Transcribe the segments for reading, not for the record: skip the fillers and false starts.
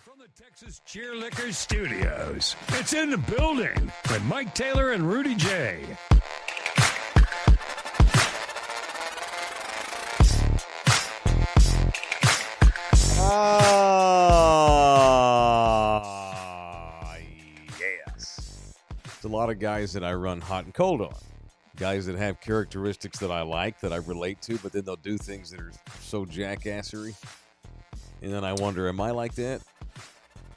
From the Texas Cheerlickers Studios, it's In the Building with Mike Taylor and Rudy J. Yes. It's a lot of guys that I run hot and cold on. Guys that have characteristics that I like, that I relate to, but then they'll do things that are so jackassery. And then I wonder, am I like that?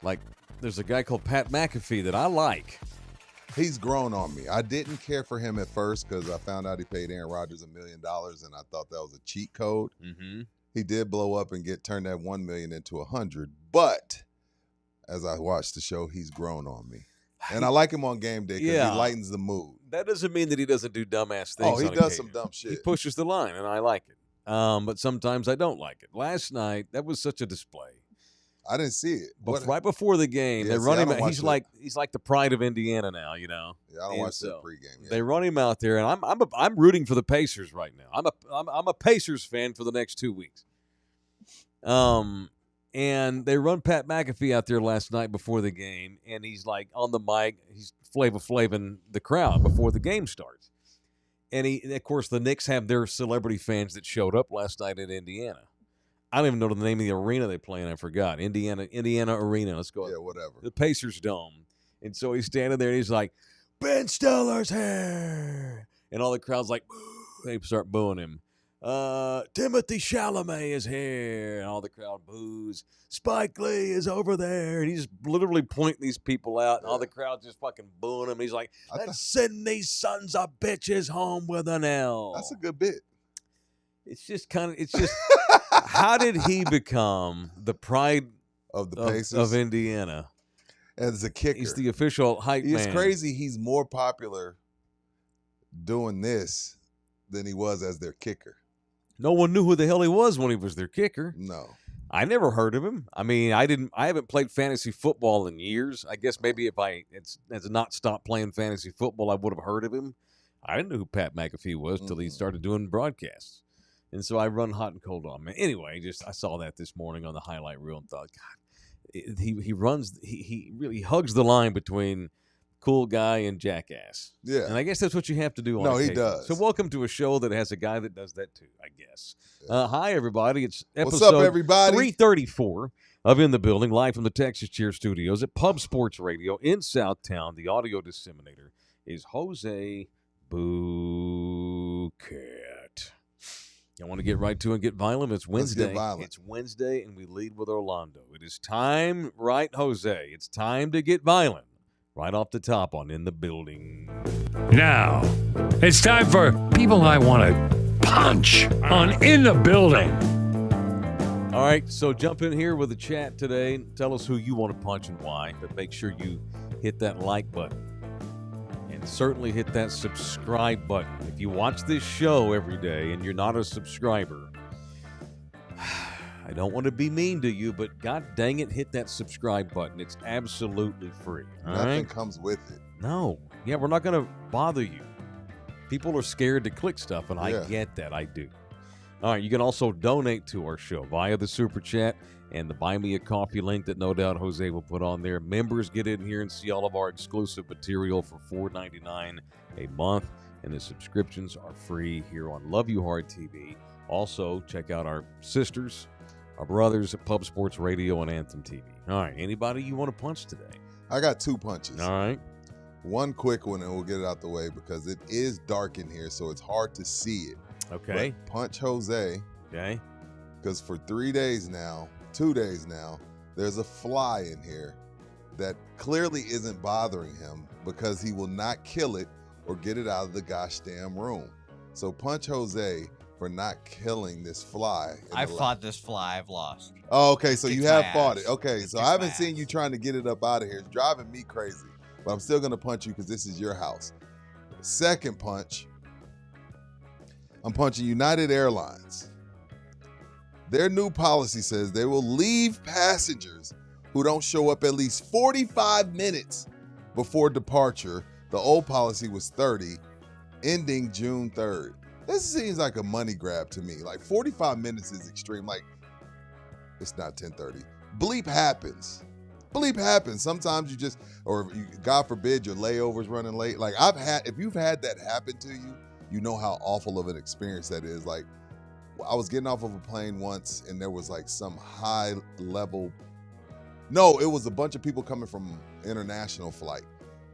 Like, there's a guy called Pat McAfee that I like. He's grown on me. I didn't care for him at first because I found out he paid Aaron Rodgers $1 million, and I thought that was a cheat code. Mm-hmm. He did blow up and turn that $1 million into $100. But as I watched the show, he's grown on me, and I like him on game day because he lightens the mood. That doesn't mean that he doesn't do dumbass things. Oh, he does some dumb shit. He pushes the line, and I like it. But sometimes I don't like it. Last night, that was such a display. I didn't see it. But right before the game, they run him out. He's like the pride of Indiana now, you know. Yeah, I don't watch the pregame yet. They run him out there, and I'm rooting for the Pacers right now. I'm a Pacers fan for the next 2 weeks. And they run Pat McAfee out there last night before the game, and he's like on the mic. He's Flavor-Flavin' the crowd before the game starts. And of course, the Knicks have their celebrity fans that showed up last night in Indiana. I don't even know the name of the arena they play in. I forgot. Indiana Arena. Let's go. Yeah, whatever. The Pacers Dome. And so he's standing there, and he's like, Ben Stiller's here. And all the crowd's like, they start booing him. Timothy Chalamet is here. And all the crowd boos. Spike Lee is over there. And he's literally pointing these people out, and all the crowd just fucking booing him. He's like, let's send these sons of bitches home with an L. That's a good bit. It's just how did he become the pride of the Pacers of Indiana? As a kicker. He's the official hype man. It's crazy. He's more popular doing this than he was as their kicker. No one knew who the hell he was when he was their kicker. No. I never heard of him. I mean, I haven't played fantasy football in years. I guess maybe if I had not stopped playing fantasy football, I would have heard of him. I didn't know who Pat McAfee was till he started doing broadcasts. And so I run hot and cold on him. Anyway, I saw that this morning on the highlight reel and thought, God, he really hugs the line between cool guy and jackass. Yeah. And I guess that's what you have to do on No, occasion. he does. So welcome to a show that has a guy that does that too, I guess. Hi, everybody. It's episode What's up, everybody? 334 of In the Building, live from the Texas Cheer Studios at Pub Sports Radio in Southtown. The audio disseminator is Jose Bouquet. I want to get right to it and get violent. It's Wednesday. Let's get violent. It's Wednesday, and we lead with Orlando. It is time, right, Jose? It's time to get violent. Right off the top on In the Building. Now, it's time for People I Want to Punch on In the Building. All right, so jump in here with the chat today. Tell us who you want to punch and why, but make sure you hit that like button. And certainly hit that subscribe button. If you watch this show every day and you're not a subscriber, I don't want to be mean to you, but god dang it, hit that subscribe button. It's absolutely free. Nothing comes with it. No. Yeah, we're not going to bother you. People are scared to click stuff, and I get that. I do. All right, you can also donate to our show via the Super Chat and the Buy Me a Coffee link that no doubt Jose will put on there. Members get in here and see all of our exclusive material for $4.99 a month, and the subscriptions are free here on Love You Hard TV. Also, check out our sisters, our brothers at Pub Sports Radio and Anthem TV. All right, anybody you want to punch today? I got 2 punches. All right. One quick one, and we'll get it out the way because it is dark in here, so it's hard to see it. Okay. But punch Jose. Okay. Because for 2 days now, there's a fly in here that clearly isn't bothering him because he will not kill it or get it out of the gosh damn room. So punch Jose for not killing this fly. I fought this fly. I've lost. Oh, okay. So you have fought ass. it. Okay. So I haven't seen you trying to get it up out of here. It's driving me crazy. But I'm still going to punch you because this is your house. Second punch, I'm punching United Airlines. Their new policy says they will leave passengers who don't show up at least 45 minutes before departure. The old policy was 30, ending June 3rd. This seems like a money grab to me. Like 45 minutes is extreme. Like, it's not 10:30. Bleep happens. bleep happens. Sometimes you just, or God forbid, your layovers running late. Like if you've had that happen to you, you know how awful of an experience that is. Like, I was getting off of a plane once, and there was like some high level. No, it was a bunch of people coming from international flight.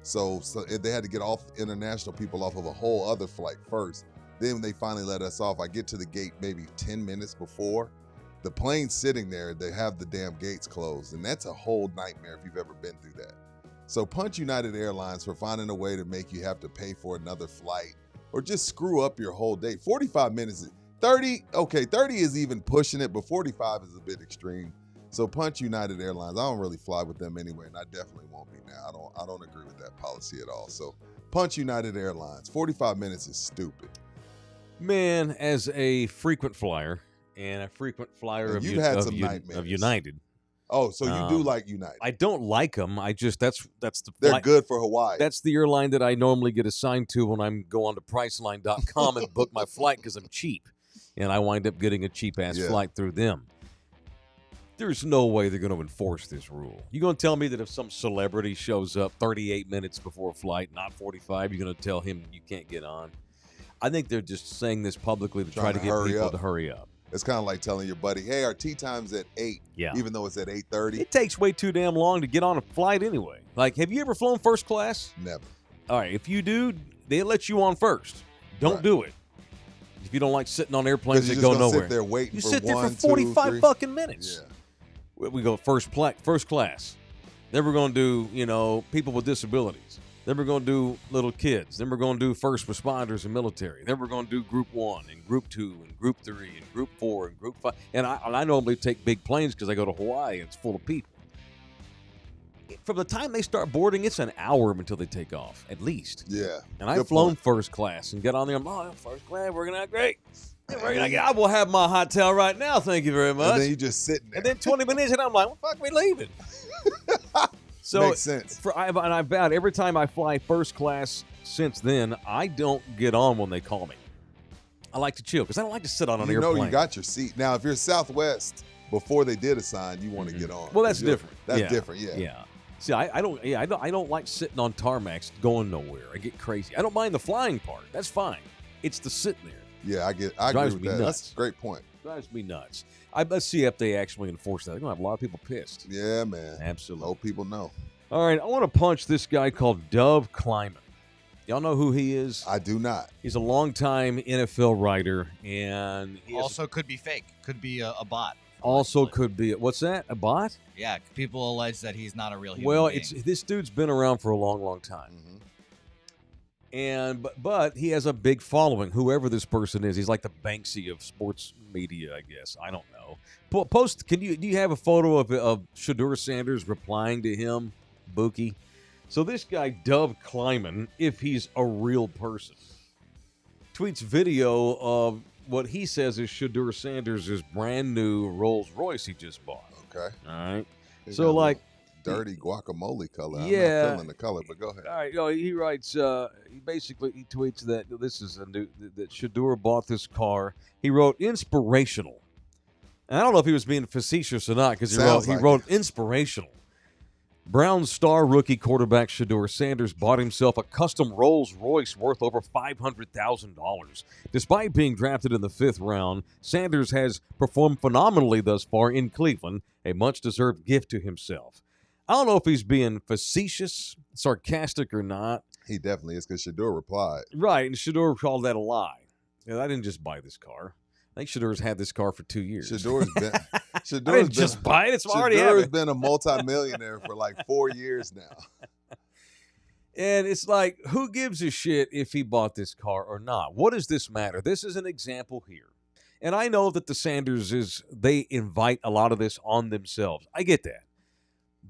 So they had to get off international people off of a whole other flight first. Then when they finally let us off, I get to the gate maybe 10 minutes before. The plane's sitting there, they have the damn gates closed. And that's a whole nightmare if you've ever been through that. So punch United Airlines for finding a way to make you have to pay for another flight or just screw up your whole day. 45 minutes, 30 is even pushing it, but 45 is a bit extreme. So punch United Airlines. I don't really fly with them anyway, and I definitely won't be now. I don't agree with that policy at all. So punch United Airlines. 45 minutes is stupid. Man, as a frequent flyer and a frequent flyer of United. Oh, so you do like United? I don't like them. I just that's the they're good for Hawaii. That's the airline that I normally get assigned to when I'm go on to Priceline.com and book my flight because I'm cheap, and I wind up getting a cheap ass flight through them. There's no way they're going to enforce this rule. You're going to tell me that if some celebrity shows up 38 minutes before a flight, not 45, you're going to tell him you can't get on? I think they're just saying this publicly to try to get people to hurry up. It's kind of like telling your buddy, hey, our tea time's at 8, even though it's at 8:30. It takes way too damn long to get on a flight anyway. Like, have you ever flown first class? Never. All right, if you do, they let you on first. Don't do it. If you don't like sitting on airplanes that go nowhere. Sit there waiting you for sit there one, for 45 2, fucking minutes. Yeah. We go first class. Then we're going to do, people with disabilities. Then we're going to do little kids. Then we're going to do first responders and military. Then we're going to do group 1 and group 2 and group 3 and group 4 and group 5. And I normally take big planes because I go to Hawaii and it's full of people. From the time they start boarding, it's an hour until they take off, at least. Yeah. And I've flown first class and get on there. I'm first class, working out great. I will have my hotel right now. Thank you very much. And then you just sitting there. And then 20 minutes, and I'm like, what the fuck are we leaving? So makes sense. I've vowed every time I fly first class since then, I don't get on when they call me. I like to chill because I don't like to sit on an airplane. You got your seat. Now, if you're Southwest, before they did assign, you want to get on. Well, that's different. That's different, Yeah. See, I don't like sitting on tarmacs going nowhere. I get crazy. I don't mind the flying part. That's fine. It's the sitting there. Yeah, I agree with that. Nuts. That's a great point. Drives me nuts. Let's see if they actually enforce that. They're going to have a lot of people pissed. Yeah, man. Absolutely. No people know. All right, I want to punch this guy called Dov Kleiman. Y'all know who he is? I do not. He's a longtime NFL writer, and he also could be fake. Could be a bot. Also could be. What's that? A bot? Yeah, people allege that he's not a real human Well, being. this dude's been around for a long, long time. Mm-hmm. And but he has a big following. Whoever this person is, he's like the Banksy of sports media, I guess. I don't know. Post. Do you have a photo of Shedeur Sanders replying to him, Buki? So this guy Dov Kleiman, if he's a real person, tweets video of what he says is Shedeur Sanders' brand new Rolls Royce he just bought. Okay. All right. He So like. Dirty guacamole color. Yeah. I'm not feeling the color, but go ahead. All right. He writes. He tweets that this is that Shedeur bought this car. He wrote inspirational. And I don't know if he was being facetious or not because he wrote inspirational. Browns star rookie quarterback Shedeur Sanders bought himself a custom Rolls Royce worth over $500,000. Despite being drafted in the 5th round, Sanders has performed phenomenally thus far in Cleveland, a much-deserved gift to himself. I don't know if he's being facetious, sarcastic, or not. He definitely is because Shedeur replied. Right, and Shedeur called that a lie. I didn't just buy this car. I think Shedeur's had this car for 2 years. Shedeur's been. I didn't just buy it. It's already Shedeur's been a multimillionaire for like 4 years now. And it's like, who gives a shit if he bought this car or not? What does this matter? This is an example here. And I know that the Sanders they invite a lot of this on themselves. I get that.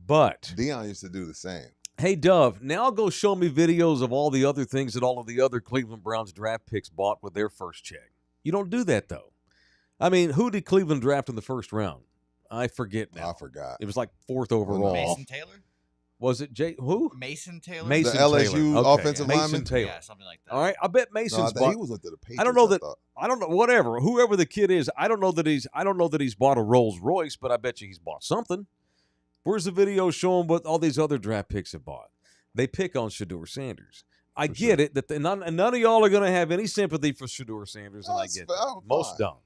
But Deion used to do the same. Hey, Dove, now go show me videos of all the other things that all of the other Cleveland Browns draft picks bought with their first check. You don't do that, though. I mean, who did Cleveland draft in the first round? I forget now. I forgot. It was like 4th overall. Mason Taylor? Was it who? Mason Taylor? Mason the LSU Taylor. offensive Mason lineman? Taylor. Yeah, something like that. All right, I bet Mason's bought. He was with the Patriots. I don't know that. I don't know. Whatever. Whoever the kid is, I don't know that he's bought a Rolls Royce, but I bet you he's bought something. Where's the video showing what all these other draft picks have bought? They pick on Shedeur Sanders. I For get it that none of y'all are going to have any sympathy for Shedeur Sanders, and I That's get fair. that. Most don't.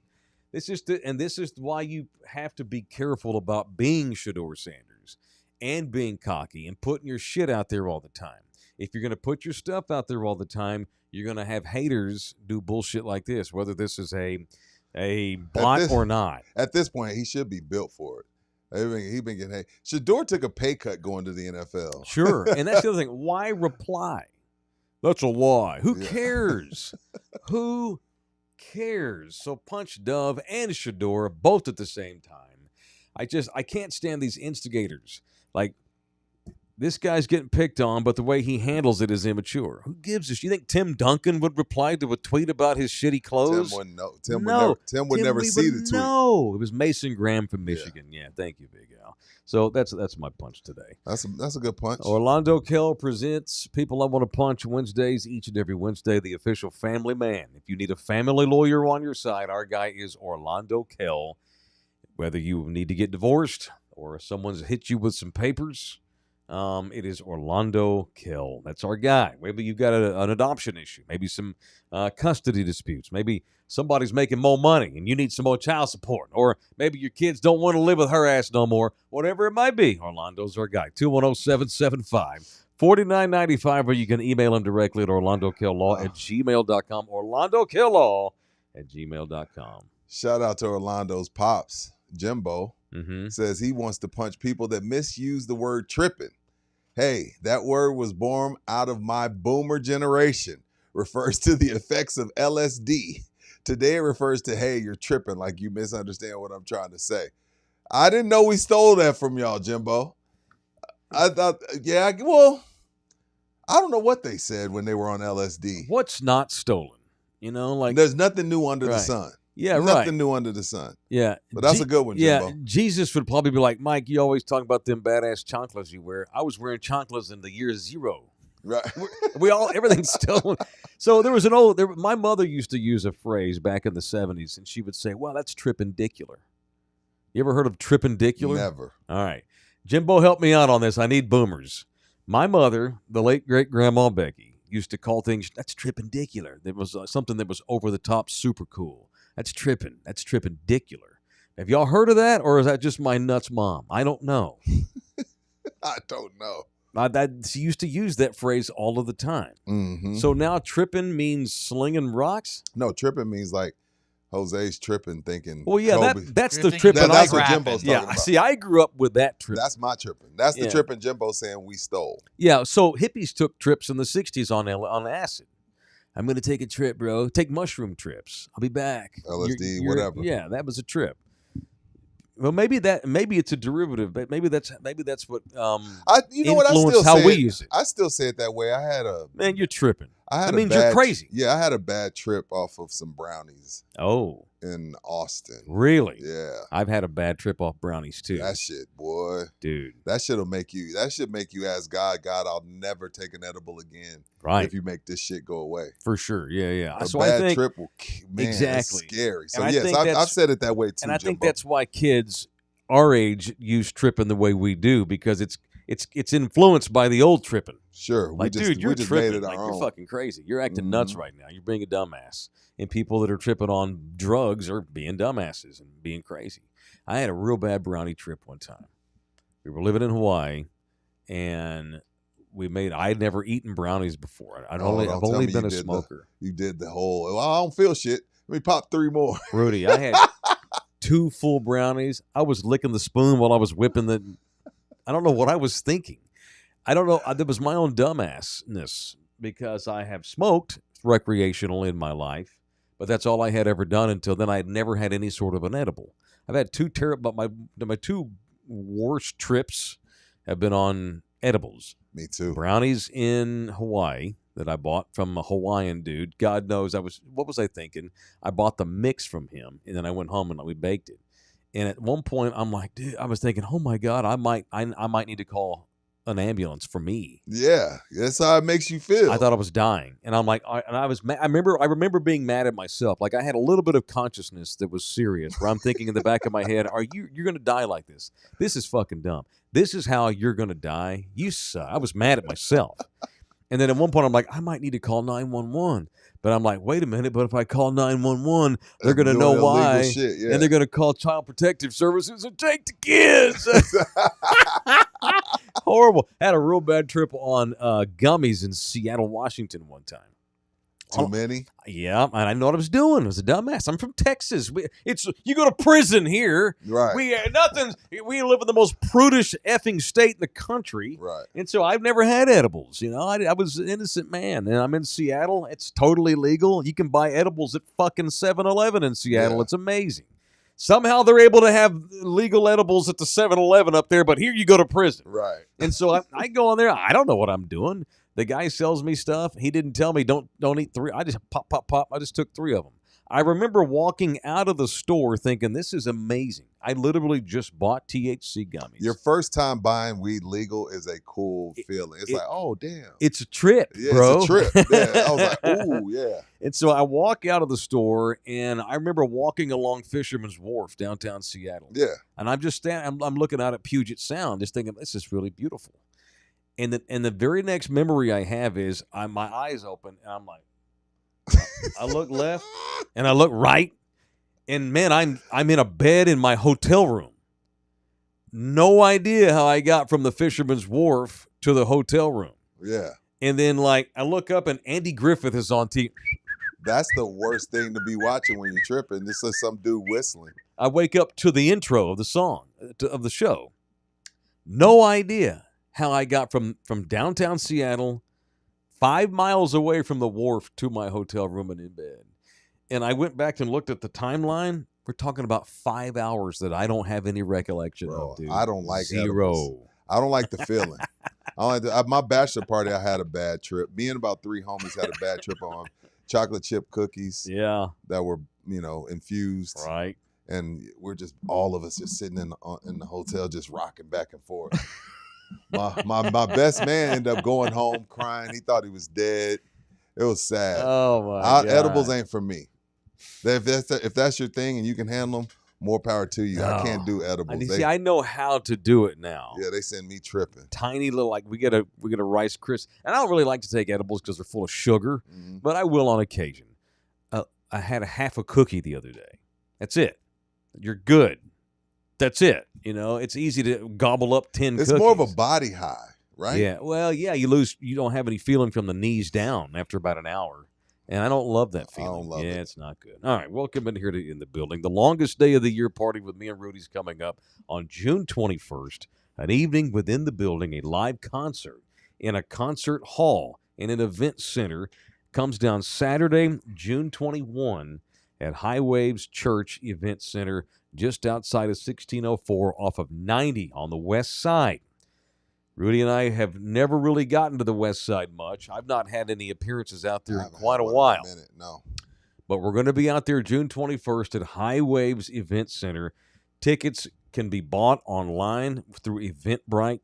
This is why you have to be careful about being Shedeur Sanders and being cocky and putting your shit out there all the time. If you're going to put your stuff out there all the time, you're going to have haters do bullshit like this, whether this is a bot or not. At this point, he should be built for it. He been getting hate. Shedeur took a pay cut going to the NFL. Sure. And that's the other thing. Why reply? That's a lie. Who cares? Who cares? So punch Dove and Shedeur both at the same time. I can't stand these instigators. Like, this guy's getting picked on, but the way he handles it is immature. Who gives a shit? You think Tim Duncan would reply to a tweet about his shitty clothes? Tim wouldn't know. Tim would never see the tweet. No, it was Mason Graham from Michigan. Yeah, thank you, Big Al. So that's my punch today. That's a good punch. Orlando Kell presents People I Want to Punch Wednesdays, each and every Wednesday, the official family man. If you need a family lawyer on your side, our guy is Orlando Kell. Whether you need to get divorced or someone's hit you with some papers, it is Orlando Kell. That's our guy. Maybe you've got an adoption issue, maybe some custody disputes, maybe somebody's making more money and you need some more child support, or maybe your kids don't want to live with her ass no more. Whatever it might be, Orlando's our guy. 210-775-4995, or you can email him directly at orlandokilllaw@gmail.com. orlandokilllaw@gmail.com. Shout out to Orlando's pops, Jimbo. Mm-hmm. Says he wants to punch people that misuse the word tripping. Hey, that word was born out of my boomer generation. Refers to the effects of LSD. Today it refers to, hey, you're tripping, like you misunderstand what I'm trying to say. I didn't know we stole that from y'all, Jimbo. I thought, I don't know what they said when they were on LSD. What's not stolen? Like there's nothing new under the sun. Yeah, Nothing new under the sun. Yeah. But that's a good one, Jimbo. Yeah, Jesus would probably be like, Mike, you always talk about them badass chanclas you wear. I was wearing chanclas in the year 0. Right. Everything's stolen. So my mother used to use a phrase back in the 70s, and she would say, well, that's trippendicular. You ever heard of trippendicular? Never. All right. Jimbo, help me out on this. I need boomers. My mother, the late great-grandma Becky, used to call things, that's trippendicular. There was something that was over the top super cool. That's tripping. That's trippendicular. Have y'all heard of that, or is that just my nuts mom? I don't know. I don't know. She used to use that phrase all of the time. Mm-hmm. So now tripping means slinging rocks? No, tripping means like Jose's tripping, thinking. Well, yeah, Kobe. that's the You're tripping. thinking That's I what rapping. Jimbo's talking Yeah, about. see, I grew up with that trip. That's my tripping. That's the Yeah. tripping Jimbo saying we stole. Yeah, so hippies took trips in the 60s on acid. I'm going to take a trip, bro. Take mushroom trips. I'll be back. LSD, whatever. Yeah, that was a trip. Well, maybe it's a derivative, but maybe that's what influenced how we use it. I still say it that way. Man, you're tripping. That means you're crazy. Yeah, I had a bad trip off of some brownies Oh, in Austin. really? Yeah. I've had a bad trip off brownies too, That shit, boy. dude. That should make you ask God, I'll never take an edible again Right, if you make this shit go away. for sure. Yeah. A So bad I think, trip will, man, Exactly. that's scary. So And I yes, think I've that's- said it that way too, and I think Jimbo. that's why kids our age use tripping the way we do, because it's influenced by the old tripping. Sure. Like, we dude, you're just tripping. made it our Like, own. you're fucking crazy. You're acting nuts Mhm. right now. You're being a dumbass. And people that are tripping on drugs are being dumbasses and being crazy. I had a real bad brownie trip one time. We were living in Hawaii, and I had never eaten brownies before. I've don't tell only me been you a did smoker. You did the whole, well, I don't feel shit. Let me pop 3 more. Rudy, I had 2 full brownies. I was licking the spoon while I was whipping I don't know what I was thinking. I don't know. That was my own dumbassness, because I have smoked recreationally in my life, but that's all I had ever done until then. I had never had any sort of an edible. I've had 2 terrible, but my 2 worst trips have been on edibles. Me too. Brownies in Hawaii that I bought from a Hawaiian dude. God knows what was I thinking? I bought the mix from him, and then I went home and we baked it. And at one point, I'm like, dude, I was thinking, oh my God, I might need to call an ambulance for me. Yeah, that's how it makes you feel. I thought I was dying, and I'm like, I was. I remember being mad at myself. Like I had a little bit of consciousness that was serious, where I'm thinking in the back of my head, you're going to die like this? This is fucking dumb. This is how you're going to die. You suck. I was mad at myself, and then at one point I'm like, I might need to call 911. But I'm like, wait a minute. But if I call 911, they're going to know why, shit, yeah. and they're going to call Child Protective Services and take the kids. Horrible. Had a real bad trip on gummies in Seattle, Washington one time. Too many? Yeah, and I know what I was doing. I was a dumbass. I'm from Texas. You go to prison here. Right. We live in the most prudish effing state in the country. Right. And so I've never had edibles. You know, I was an innocent man, and I'm in Seattle. It's totally legal. You can buy edibles at fucking 7-Eleven in Seattle. Yeah. It's amazing. Somehow they're able to have legal edibles at the 7-Eleven up there, but here you go to prison. Right. And so I go on there. I don't know what I'm doing. The guy sells me stuff. He didn't tell me don't eat 3. I just pop. I just took 3 of them. I remember walking out of the store thinking, this is amazing. I literally just bought THC gummies. Your first time buying weed legal is a cool feeling. It's like, oh, damn. It's a trip, Yeah, bro. it's a trip. Yeah. I was like, ooh, yeah. And so I walk out of the store, and I remember walking along Fisherman's Wharf, downtown Seattle. Yeah. And I'm just standing, I'm looking out at Puget Sound, just thinking, this is really beautiful. And the very next memory I have is my eyes open, and I'm like, I look left, and I look right, and man, I'm in a bed in my hotel room. No idea how I got from the Fisherman's Wharf to the hotel room. Yeah. And then, like, I look up, and Andy Griffith is on TV. That's the worst thing to be watching when you're tripping. This is some dude whistling. I wake up to the intro of the song, of the show. No idea how I got from downtown Seattle, 5 miles away from the wharf, to my hotel room and in bed. And I went back and looked at the timeline. We're talking about 5 hours that I don't have any recollection of, dude. I don't like Zero. edibles. I don't like the feeling. At my bachelor party, I had a bad trip. Me and about 3 homies had a bad trip on chocolate chip cookies. Yeah. That were, infused. Right. And we're just, all of us just sitting in the hotel just rocking back and forth. My best man ended up going home crying. He thought he was dead. It was sad. Oh my God. Edibles ain't for me. If that's your thing and you can handle them, more power to you. I can't do edibles. I know how to do it now. Yeah, they send me tripping. Tiny little, like we get a Rice Krispies, and I don't really like to take edibles because they're full of sugar, but I will on occasion. I had a half a cookie the other day. That's it. You're good. That's it. It's easy to gobble up 10 cookies. It's more of a body high, right? Yeah. Well, yeah, you don't have any feeling from the knees down after about an hour. And I don't love that feeling. I don't love it. Yeah, it's not good. All right, welcome in here in the building. The longest day of the year party with me and Rudy's coming up on June 21st. An evening within the building, a live concert in a concert hall in an event center. Comes down Saturday, June 21 at High Waves Church Event Center, just outside of 1604 off of 90 on the west side. Rudy and I have never really gotten to the west side much. I've not had any appearances out there in quite a while. No. But we're going to be out there June 21st at High Waves Event Center. Tickets can be bought online through Eventbrite.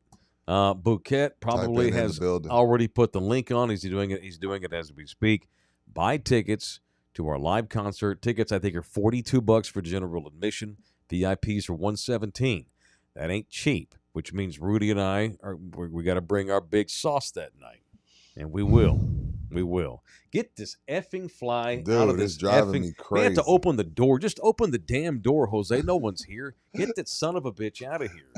Bouquet probably has already put the link on. He's doing it as we speak. Buy tickets to our live concert. Tickets, I think, are $42 for general admission. VIPs are $117. That ain't cheap, which means Rudy and I we got to bring our big sauce that night, and we will. We will. Get this effing fly out of this driving me crazy. We have to open the door. Just open the damn door, Jose. No one's here. Get that son of a bitch out of here.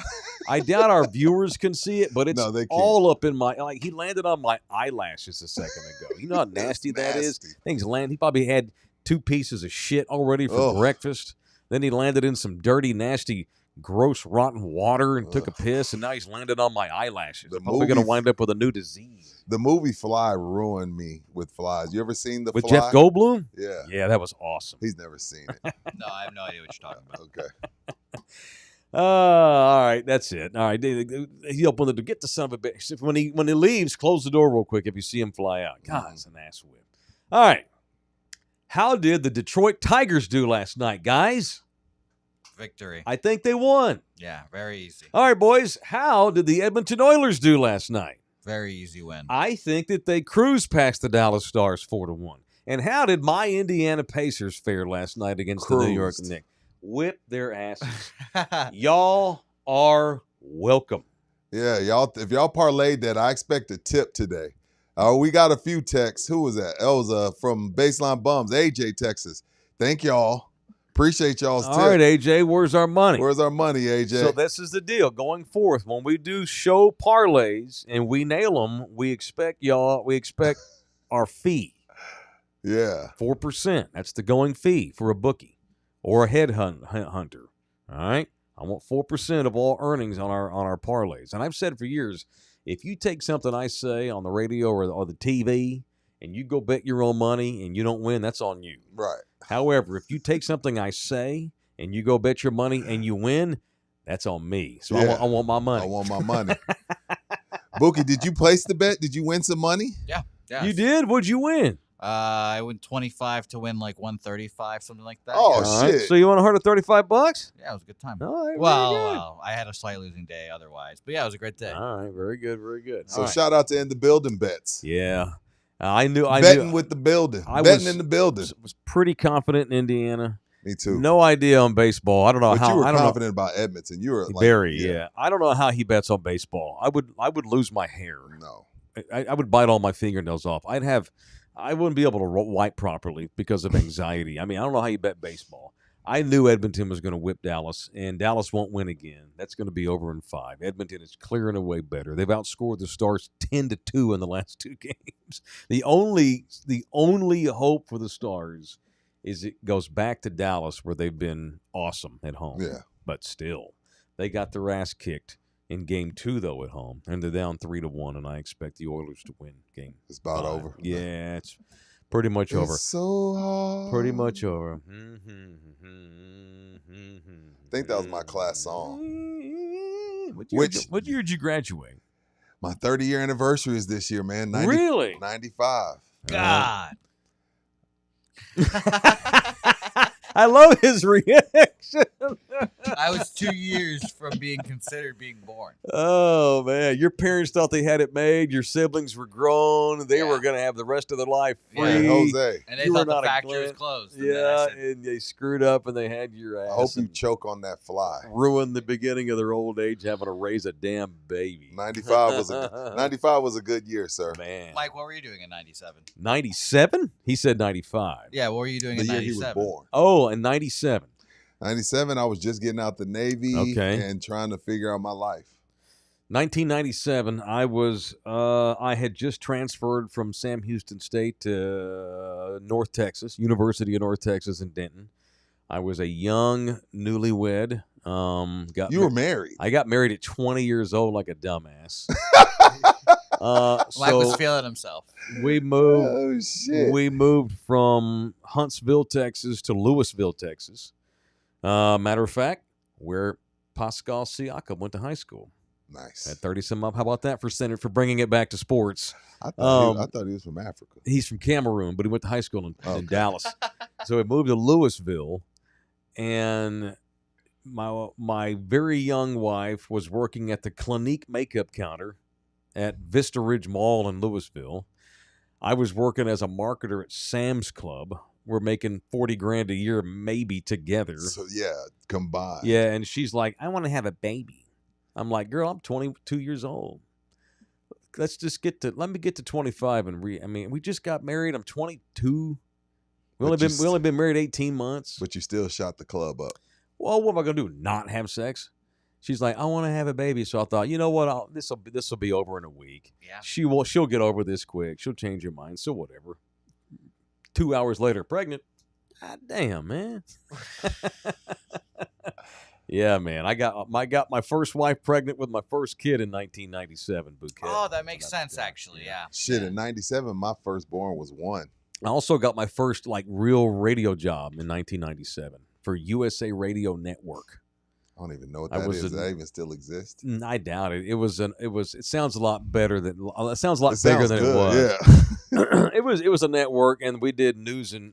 I doubt our viewers can see it, but it's all up in my, he landed on my eyelashes a second ago. You know how nasty that is? Things land. He probably had 2 pieces of shit already for breakfast. Then he landed in some dirty, nasty, gross, rotten water and took a piss, and now he's landed on my eyelashes. I'm probably going to wind up with a new disease. The movie Fly ruined me with flies. You ever seen The Fly? With Jeff Goldblum? Yeah. Yeah, that was awesome. He's never seen it. No, I have no idea what you're talking about. Okay. All right, that's it. All right, he opened the door. Get the son of a bitch. When he leaves, close the door real quick if you see him fly out. God, it's an ass whip. All right. How did the Detroit Tigers do last night, guys? Victory. I think they won. Yeah, very easy. All right, boys. How did the Edmonton Oilers do last night? Very easy win. I think that they cruised past the Dallas Stars 4-1. And how did my Indiana Pacers fare last night against the New York Cruised. Knicks? Whip their asses. Y'all are welcome. Yeah, y'all. If y'all parlayed that, I expect a tip today. We got a few texts. Who was that? That was from Baseline Bums, AJ, Texas. Thank y'all. Appreciate y'all's tip. All right, AJ, where's our money? Where's our money, AJ? So this is the deal. Going forth, when we do show parlays and we nail them, we expect our fee. Yeah. 4%. That's the going fee for a bookie or a hunter. All right? I want 4% of all earnings on our parlays. And I've said for years, if you take something I say on the radio or the TV and you go bet your own money and you don't win, that's on you. Right. However, if you take something I say and you go bet your money and you win, that's on me. So Yeah. I want my money. I want my money. Bookie, did you place the bet? Did you win some money? Yeah. You did? What'd you win? I win 25 to win like 135, something like that. Oh, Yeah. All right. shit. So you want $135? Yeah, it was a good time. All right. Well, I had a slight losing day otherwise, but yeah, it was a great day. All right. Very good. Very good. So All right. shout out to In the Building Bets. Yeah. I knew. Betting with the building. I Betting was- in the building. was pretty confident in Indiana. Me too. No idea on baseball. I don't know But how. you were I don't confident about Edmonton. You were know. like, Very. Yeah. I don't know how he bets on baseball. I would lose my hair. No. I would bite all my fingernails off. I wouldn't be able to wipe properly because of anxiety. I mean, I don't know how you bet baseball. I knew Edmonton was going to whip Dallas, and Dallas won't win again. That's going to be over in 5. Edmonton is clearing away better. They've outscored the Stars 10-2 in the last 2 games. The only hope for the Stars is it goes back to Dallas, where they've been awesome at home. Yeah. But still, they got their ass kicked in Game 2, though, at home, and they're down 3-1, and I expect the Oilers to win Game It's about 5. over. Yeah, it's pretty much It's over. so hard. Pretty much over. I think that was my class song. What year did you graduate? My 30-year anniversary is this year, man. Really? 95. God. I love his reaction. I was 2 years from being considered being born. Oh, man. Your parents thought they had it made. Your siblings were grown. They Yeah. were going to have the rest of their life Yeah. free. Hey, Jose, And they You were thought not the a factory was Glenn. closed. And then I Yeah, said, and they screwed up and they had your ass. I hope you and choke on that fly. ruined the beginning of their old age having to raise a damn baby. 95 was a good year, sir. Man. Mike, what were you doing in 97? 97? He said 95. Yeah, what were you doing The in year 97? he was born. Oh, and 97. 97, I was just getting out the Navy Okay. and trying to figure out my life. 1997, I had just transferred from Sam Houston State to North Texas, University of North Texas in Denton. I was a young newlywed. You were married. I got married at 20 years old like a dumbass. Mike was So feeling himself. we moved. Oh, shit. We moved from Huntsville, Texas to Louisville, Texas. Matter of fact, where Pascal Siakam went to high school Nice. at 30-some up. How about that for bringing it back to sports? I thought he was from Africa. He's from Cameroon, but he went to high school in Okay. Dallas. So we moved to Louisville, and my very young wife was working at the Clinique makeup counter at Vista Ridge Mall in Louisville. I was working as a marketer at Sam's Club. We're making $40,000 a year, maybe together. So, yeah, combined. Yeah, and she's like, I want to have a baby. I'm like, girl, I'm 22 years old. Let me get to 25 and we just got married. I'm 22. We only been married 18 months. But you still shot the club up. Well, what am I gonna do? Not have sex? She's like, I want to have a baby. So I thought, you know what? This will be over in a week. Yeah. She'll get over this quick. She'll change her mind. So whatever. 2 hours later, pregnant. God damn, man. Yeah, man. I got my first wife pregnant with my first kid in 1997. Bouquet. Oh, that makes sense, actually. Yeah. Shit, Yeah. in 97, my firstborn was 1. I also got my first real radio job in 1997 for USA Radio Network. I don't even know what I that was is. Does in- that even still exist? I doubt it. It sounds a lot better than it sounds a lot It bigger sounds than good, it was. Yeah. it was a network, and we did news and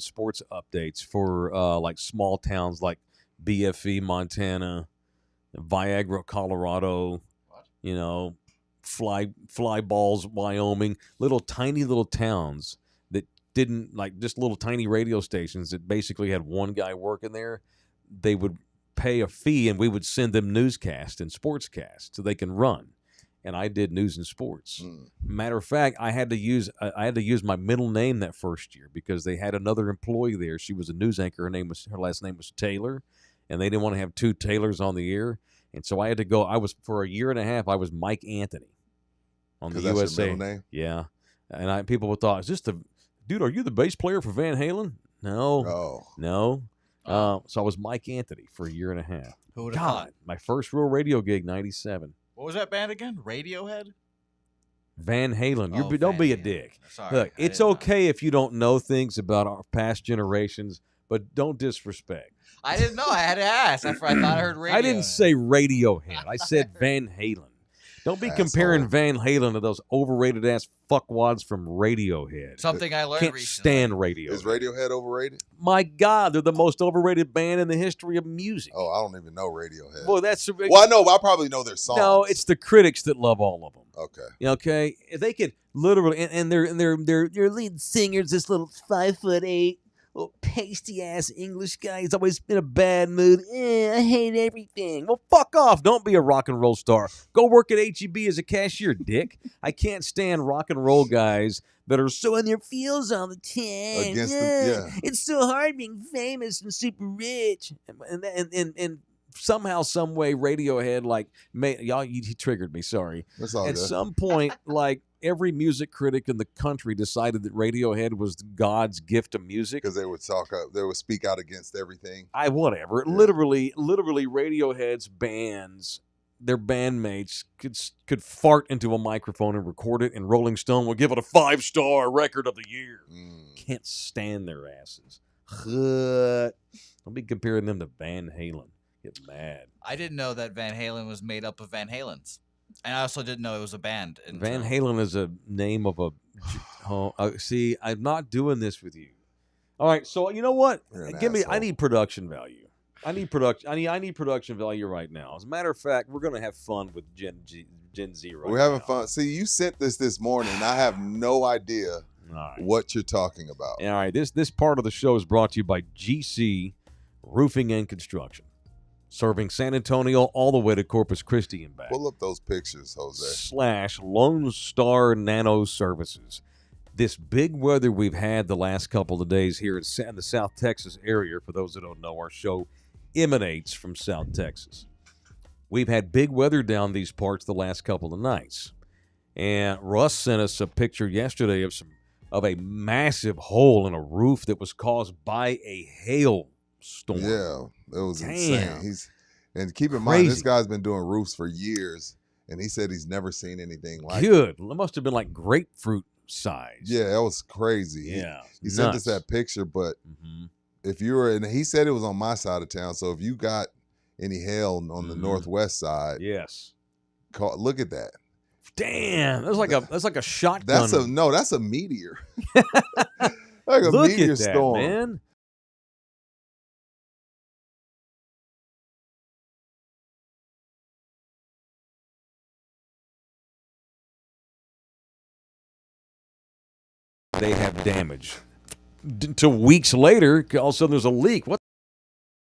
sports updates for like small towns like BFE, Montana, Viagra, Colorado, you know, Fly Balls, Wyoming, tiny little towns that didn't like just little tiny radio stations that basically had one guy working there. They would pay a fee and we would send them newscasts and sportscasts so they can run. And I did news and sports. Matter of fact, I had to use my middle name that first year because they had another employee there. She was a news anchor. Her last name was Taylor, and they didn't want to have two Taylors on the air. And so I had to go. For a year and a half, I was Mike Anthony on the that's USA. your middle name? Yeah, and people would thought, is this the dude? Are you the bass player for Van Halen? No, no. So I was Mike Anthony for a year and a half. Who would have thought? My first real radio gig, '97. What was that band again? Radiohead? Van Halen. Oh, Don't be a Van Halen. dick. Sorry, Look, I it's didn't know. okay if you don't know things about our past generations, but don't disrespect. I didn't know. I had to ask. I thought I heard Radiohead. I didn't say Radiohead. I said Van Halen. Don't be comparing Van Halen to those overrated ass fuckwads from Radiohead. Something I learned Can't recently. stand Radiohead. Is Radiohead overrated? My God, they're the most overrated band in the history of music. Oh, I don't even know Radiohead. Well, that's Well, I know. I probably know their songs. no. It's the critics that love all of them. Okay. Okay, if they could literally, and their lead singer's this little 5'8", little pasty ass English guy. He's always in a bad mood. I hate everything. Well, fuck off. Don't be a rock and roll star. Go work at HEB as a cashier, dick. I can't stand rock and roll guys that are so in their feels all the time. Against them, yeah. It's so hard being famous and super rich. And somehow, some way, Radiohead he triggered me. Sorry. That's all At good. some point, every music critic in the country decided that Radiohead was God's gift to music. Because they would speak out against everything. Whatever. Yeah. Literally, Radiohead's bands, their bandmates could fart into a microphone and record it, and Rolling Stone would give it a 5-star record of the year. Can't stand their asses. Don't be comparing them to Van Halen. Get mad. I didn't know that Van Halen was made up of Van Halens. And I also didn't know it was a band. Van Halen is a name of a. See, I'm not doing this with you. All right, so you know what? You're an Give me. I asshole. need production value. I need production value right now. As a matter of fact, we're gonna have fun with Gen Z right We're having now. fun. See, you sent this morning. I have no idea All right. what you're talking about. All right. This part of the show is brought to you by GC Roofing and Construction, serving San Antonio all the way to Corpus Christi and back. Pull up those pictures, Jose. / Lone Star Nano Services. This big weather we've had the last couple of days here in the South Texas area, for those that don't know, our show emanates from South Texas. We've had big weather down these parts the last couple of nights. And Russ sent us a picture yesterday of a massive hole in a roof that was caused by a hailstorm. Yeah, it was Damn. insane. And keep in mind, this Crazy. guy's been doing roofs for years, and he said he's never seen anything like it. Good. It must have been like grapefruit size. Yeah, that was crazy. Yeah. He sent us nuts. that picture, but Mhm. if you were, and he said it was on my side of town, so if you got any hail on the Mhm. northwest side, Yes. look at that. Damn. That's like a shotgun. That's a meteor. Like a Look meteor at that, storm. man. They have damage. To weeks later, all of a sudden there's a leak. What?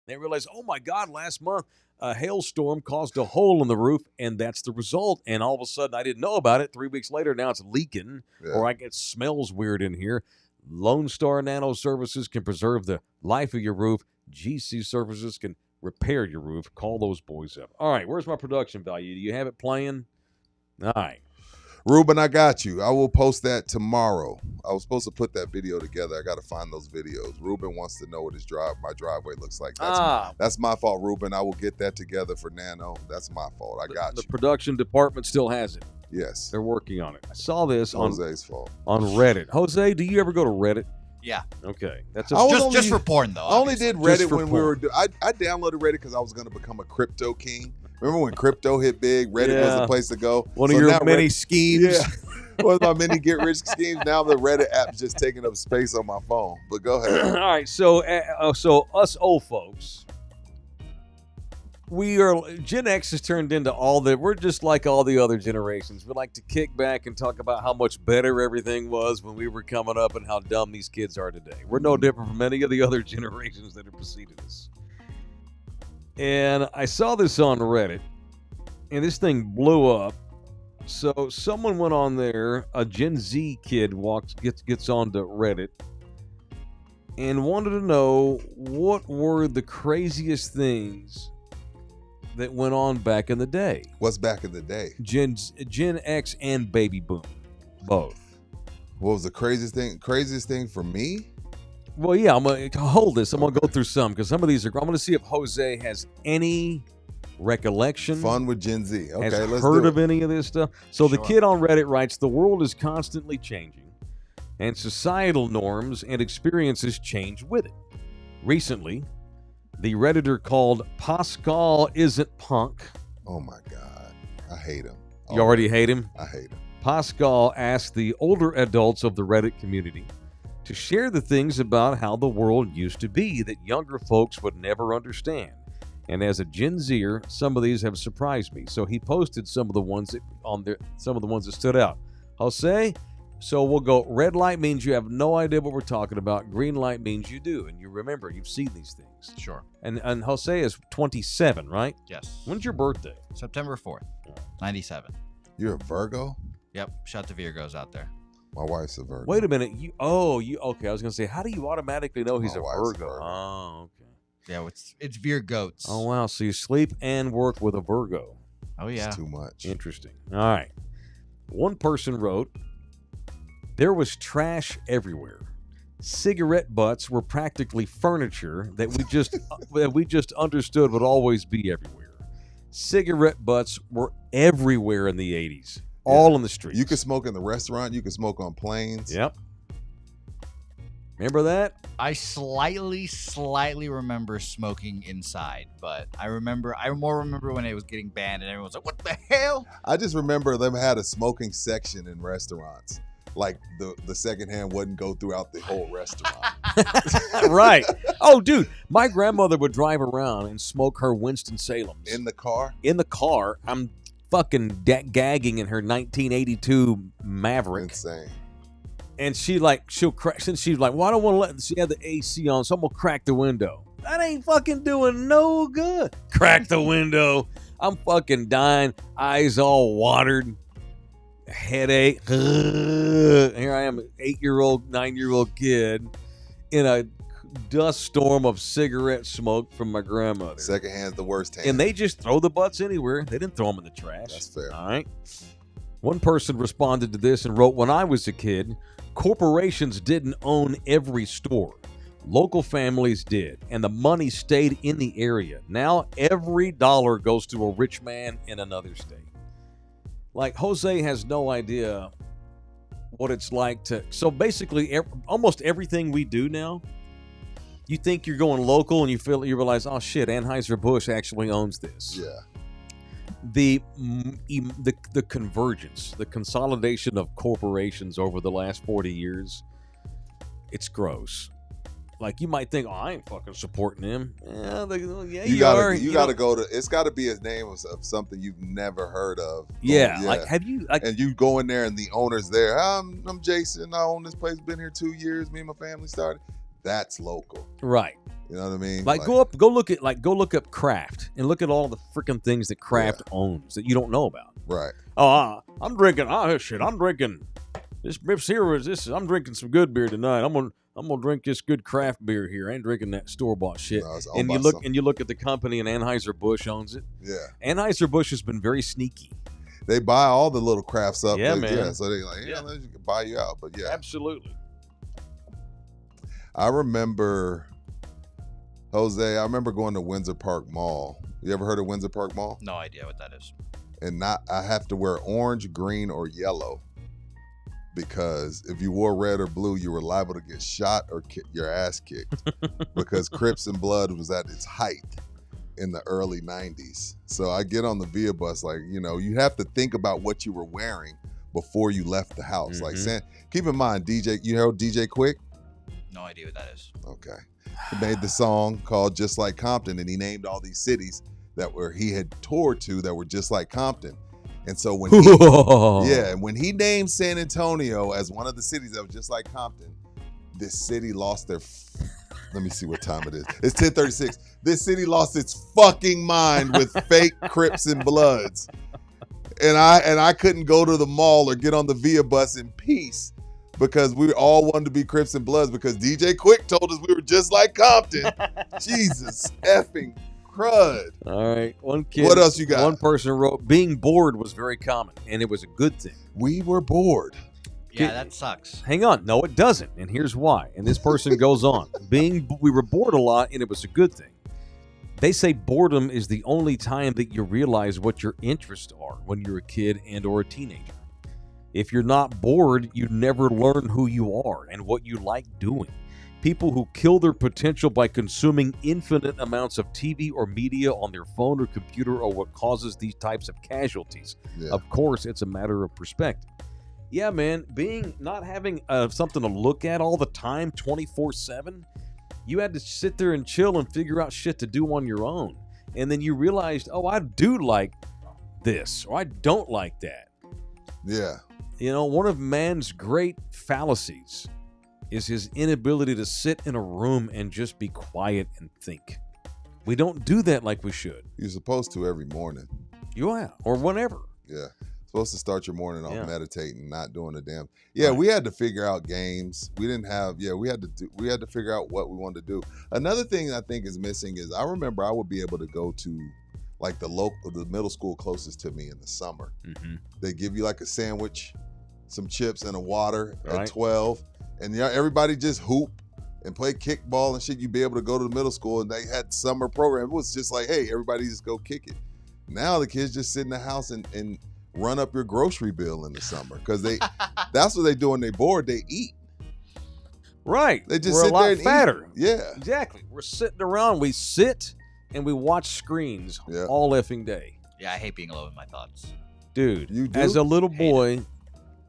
They realize, oh my God, last month a hailstorm caused a hole in the roof, and that's the result. And all of a sudden, I didn't know about it. 3 weeks later, now it's leaking, Yeah. or it smells weird in here. Lone Star Nano Services can preserve the life of your roof. GC Services can repair your roof. Call those boys up. All right, where's my production value? Do you have it playing? All right. Ruben, I got you. I will post that tomorrow. I was supposed to put that video together. I got to find those videos. Ruben wants to know what my driveway looks like. That's my fault, Ruben. I will get that together for Nano. That's my fault. I got The you. production department still has it. Yes. They're working on it. I saw this Jose's fault. on Reddit. Jose, do you ever go to Reddit? Yeah. Okay. That's I was Just, only- just for porn, though. I only obviously. did Just Reddit for when we were. porn. I downloaded Reddit because I was going to become a crypto king. Remember when crypto hit big? Reddit was Yeah. the place to go. One of So your now many Reddit- schemes. Yeah. One of my many get rich schemes. Now the Reddit app's just taking up space on my phone. But go ahead. All right. So us old folks, Gen X has turned into we're just like all the other generations. We like to kick back and talk about how much better everything was when we were coming up and how dumb these kids are today. We're no different from any of the other generations that have preceded us. And I saw this on Reddit, and this thing blew up. So someone went on there, a Gen Z kid gets onto Reddit, and wanted to know what were the craziest things that went on back in the day. What's back in the day? Gen X and baby boom, both. What was the craziest thing? Craziest thing for me? Well, yeah, I'm gonna hold this. I'm gonna go through some because some of these are. I'm gonna see if Jose has any recollection. Fun with Gen Z. Okay, has let's heard do of it. any of this stuff. So the Sure. kid on Reddit writes, "The world is constantly changing, and societal norms and experiences change with it. Recently, the Redditor called Pascal Isn't Punk." Oh my God, I hate him. You already hate him? I hate him. Pascal asked the older adults of the Reddit community to share the things about how the world used to be that younger folks would never understand. And as a Gen Zer, some of these have surprised me. So he posted some of the ones that stood out. Jose, so we'll go. Red light means you have no idea what we're talking about. Green light means you do, and you remember you've seen these things. Sure. And Jose is 27, right? Yes. When's your birthday? September 4th, 97. You're a Virgo? Yep. Shout to Virgos out there. My wife's a Virgo. Wait a minute. Okay. I was gonna say, how do you automatically know he's My a wife's Virgo? Virgo. Oh, okay. Yeah, it's Virgoats. Oh, wow. So you sleep and work with a Virgo. Oh, yeah. It's too much. Interesting. All right. One person wrote, "There was trash everywhere. Cigarette butts were practically furniture that we just understood would always be everywhere. Cigarette butts were everywhere in the 80s, all in the streets. You could smoke in the restaurant. You could smoke on planes. Yep. Remember that? I slightly remember smoking inside, but I more remember when it was getting banned and everyone was like, "What the hell?" I just remember them had a smoking section in restaurants. Like the secondhand wouldn't go throughout the whole restaurant. Right. Oh, dude, my grandmother would drive around and smoke her Winston-Salems. In the car? In the car, I'm fucking gagging in her 1982 Maverick. Insane. And she'll crack, since she's like, well, I don't want to let, she had the AC on, so I'm going to crack the window. That ain't fucking doing no good. Crack the window. I'm fucking dying. Eyes all watered. Headache. Here I am, 8-year-old, 9-year-old kid in a dust storm of cigarette smoke from my grandmother. Secondhand's the worst hand. And they just throw the butts anywhere. They didn't throw them in the trash. That's fair. All right. One person responded to this and wrote, "When I was a kid, corporations didn't own every store. Local families did, and the money stayed in the area. Now every dollar goes to a rich man in another state." Like, Jose has no idea what it's like to... So basically, almost everything we do now, you think you're going local and you realize, oh shit, Anheuser-Busch actually owns this. Yeah. The convergence, the consolidation of corporations over the last 40 years, it's gross. Like, you might think, oh, I ain't fucking supporting him. Yeah, you are. You gotta go to. It's got to be a name of something you've never heard of. Yeah, like, have you? Like, and you go in there and the owner's there. I'm Jason. I own this place. Been here 2 years. Me and my family started. That's local. right. You know what I mean? Like, go look up Kraft and look at all the freaking things that Kraft owns that you don't know about. Right. Oh, I'm drinking. Oh shit, I'm drinking. This here is this. I'm drinking some good beer tonight. I'm gonna drink this good craft beer here. I ain't drinking that store bought shit. No, it's owned And by you look at the company, and Anheuser-Busch owns it. Yeah. Anheuser-Busch has been very sneaky. They buy all the little crafts up. Yeah, man. Yeah, so they like, let's buy you out. But yeah, Absolutely. I remember, Jose. I remember going to Windsor Park Mall. You ever heard of Windsor Park Mall? No idea what that is. And I have to wear orange, green, or yellow, because if you wore red or blue, you were liable to get shot or your ass kicked. Because Crips and Blood was at its height in the early 90s. So I get on the Via bus, like, you have to think about what you were wearing before you left the house. Like, keep in mind, DJ, you know DJ Quick? No idea what that is. Okay. He made the song called Just Like Compton, and he named all these cities he had toured to that were just like Compton. And so when he named San Antonio as one of the cities that was just like Compton, this city lost their let me see what time it is. It's 10:36. This city lost its fucking mind with fake Crips and Bloods. And I couldn't go to the mall or get on the Via bus in peace because we all wanted to be Crips and Bloods because DJ Quick told us we were just like Compton. Jesus effing crud. All right. One kid. What else you got? One person wrote, being bored was very common, and it was a good thing. We were bored. Yeah, that sucks. Hang on. No, it doesn't. And here's why. And this person goes on. We were bored a lot, and it was a good thing. They say boredom is the only time that you realize what your interests are when you're a kid and or a teenager. If you're not bored, you never learn who you are and what you like doing. People who kill their potential by consuming infinite amounts of TV or media on their phone or computer are what causes these types of casualties. Yeah. Of course, it's a matter of perspective. Yeah, man, not having something to look at all the time, 24/7, you had to sit there and chill and figure out shit to do on your own. And then you realized, oh, I do like this, or I don't like that. Yeah. You know, one of man's great fallacies is his inability to sit in a room and just be quiet and think. We don't do that like we should. You're supposed to every morning. Yeah, or whenever. Yeah. Supposed to start your morning off Yeah. meditating, not doing a damn. Yeah, Right. we had to figure out games. We didn't have. Yeah, we had to figure out what we wanted to do. Another thing I think is missing is I remember I would be able to go to like the middle school closest to me in the summer. Mm-hmm. They give you like a sandwich, some chips, and a water Right. at 12, and yeah, everybody just hoop and play kickball and shit. You'd be able to go to the middle school, and they had summer program. It was just like, hey, everybody just go kick it. Now the kids just sit in the house and run up your grocery bill in the summer because that's what they do when they bored. They eat. Right. They just We're sit a lot there and fatter. eat. Yeah. Exactly. We're sitting around. We sit and we watch screens Yeah. all effing day. Yeah, I hate being alone with my thoughts. Dude, You do? as a little Hate boy,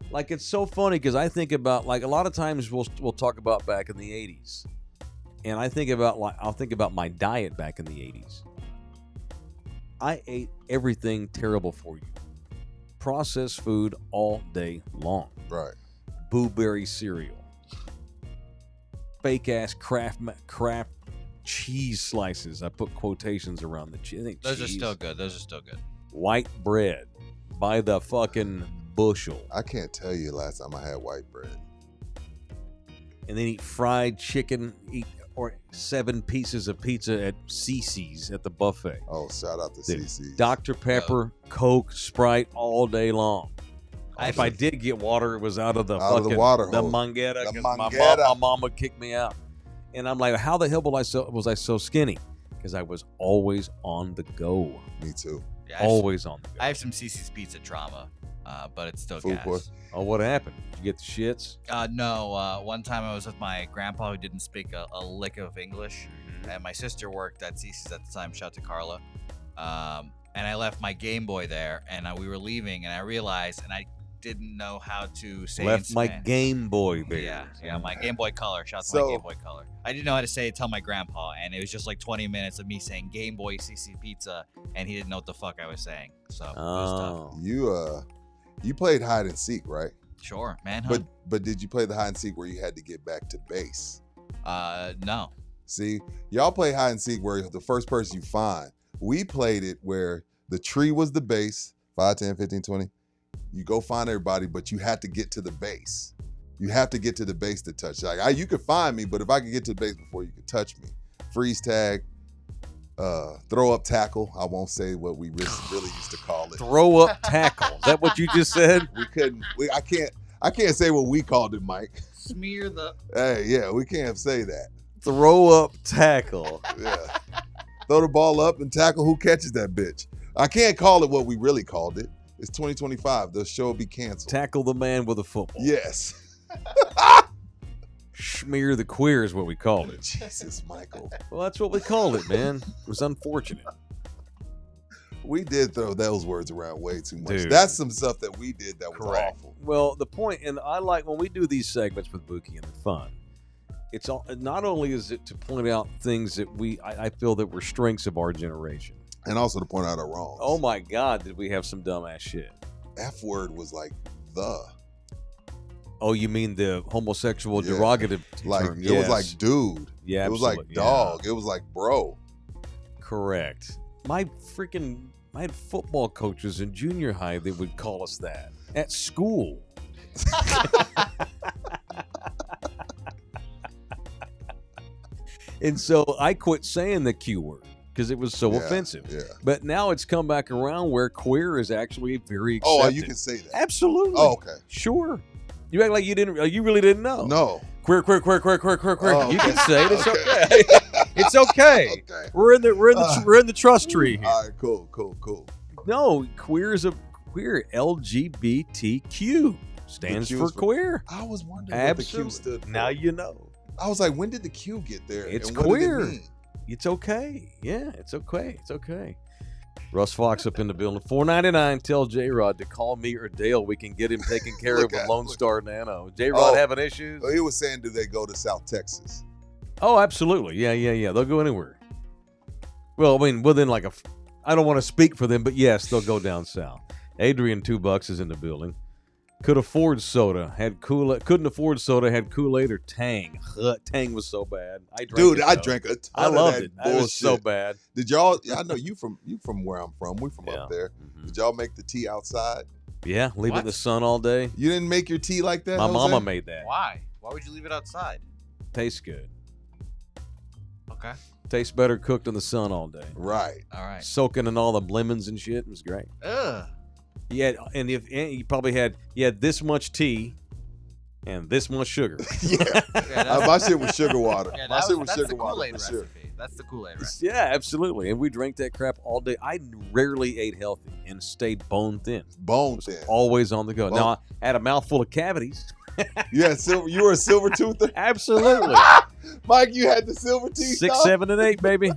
like it's so funny because I think about like a lot of times we'll talk about back in the 80s. And I think about I'll think about my diet back in the 80s. I ate everything terrible for you. Processed food all day long. Right. Blueberry cereal. Fake ass Kraft cheese slices. I put quotations around the cheese. I think Those are cheese. still good. Those are still good. White bread by the fucking bushel. I can't tell you last time I had white bread. And then eat fried chicken, or 7 pieces of pizza at Cece's at the buffet. Oh, shout out to Dude, CC. Dr. Pepper, Coke, Sprite all day long. If I did get water, it was out of the Out of fucking the water the hose. Manguera. The 'cause Manguera. My mom would kick me out. And I'm like, how the hell was I so skinny? Because I was always on the go. Me too. Yeah, Always on the go. I have some CC's pizza trauma, but it's still Food gas. poison. Oh, what happened? Did you get the shits? No, one time I was with my grandpa who didn't speak a lick of English, Mm-hmm. and my sister worked at CC's at the time. Shout out to Carla. And I left my Game Boy there, and we were leaving, and I realized, and I didn't know how to say Left in my Spanish. Game Boy there. Yeah, my Game Boy Color. Shout out to So- my Game Boy Color. I didn't know how to say it, tell my grandpa, and it was just like 20 minutes of me saying Game Boy CC Pizza, and he didn't know what the fuck I was saying. So it was Oh. You played hide and seek, right? tough. Sure, manhunt. But did you play the hide and seek where you had to get back to base? No. See, y'all play hide and seek where the first person you find. We played it where the tree was the base, 5, 10, 15, 20. You go find everybody, but you have to get to the base. You have to get to the base to touch. Like you could find me, but if I could get to the base before you could touch me, freeze tag, throw up tackle. I won't say what we really used to call it. Throw up tackle. Is that what you just said? We couldn't. I can't say what we called it, Mike. Smear the. Hey, yeah, we can't say that. Throw up tackle. Yeah. Throw the ball up and tackle who catches that bitch. I can't call it what we really called it. It's 2025. The show will be canceled. Tackle the man with a football. Yes. Smear the queer is what we called it. Jesus, Michael. Well, that's what we called it, man. It was unfortunate. We did throw those words around way too much. Dude. That's some stuff that we did that was awful. Well, the point, and I like when we do these segments with Buki and they're fun. Not only is it to point out things that I feel that were strengths of our generation. And also to point out our wrongs. Oh my God, did we have some dumbass shit? F word was like the. Oh, you mean the homosexual Yeah. derogative Like term? it was like dude. Yeah, It was like absolutely. dog. It was like bro. Correct. I had football coaches in junior high that would call us that at school. And so I quit saying the Q word because it was so Yeah, offensive. Yeah. But now it's come back around where queer is actually very accepted. Oh, you can say that. Absolutely. Oh, okay. Sure. You act like you didn't. You really didn't know. No. Queer. Oh, You can okay. say it. It's Okay. okay. It's okay. Okay. We're in the trust tree here. All right, cool. No, queer is a queer. LGBTQ stands Q for is for- queer. I was wondering what the Q Absolutely. stood for. Now you know. I was like, when did the Q get there? It's and what did queer. it mean? It's okay. Yeah, it's okay. It's okay. Russ Fox up in the building. $4.99. Tell J-Rod to call me or Dale. We can get him taken care of Look with at- Lone look. Star Nano. J-Rod Oh. having issues? He was saying, do they go to South Texas? Oh, absolutely. Yeah. They'll go anywhere. Well, I mean, within like I don't want to speak for them, but yes, they'll go down south. Adrian $2 is in the building. Could afford soda, had Kool-Aid. Couldn't afford soda, had Kool-Aid or Tang. Ugh, Tang was so bad. I drank Dude, it, I though. drank a ton I of loved that it. It was so bullshit. bad. Did y'all? Yeah, I know you from where I'm from. We from Yeah. up there. Mhm. Did y'all make the tea outside? Yeah, leave it in What? the sun all day. You didn't make your tea like that? My Jose? mama made that. Why? Why would you leave it outside? Tastes good. Okay. Tastes better cooked in the sun all day. Right. All right. Soaking in all the lemons and shit. It was great. Ugh. Yeah, and you probably had this much tea and this much sugar. Yeah. Yeah, My shit was sugar water. Yeah, My shit was that's sugar the water Kool-Aid for sure. recipe. That's the Kool-Aid recipe. Yeah, absolutely. And we drank that crap all day. I rarely ate healthy and stayed bone thin. Bone thin. Always on the go. Bone- Now, I had a mouthful of cavities. You had silver. You were a silver toother, Absolutely. Mike. You had the silver teeth. 6, dog? 7, and 8, baby.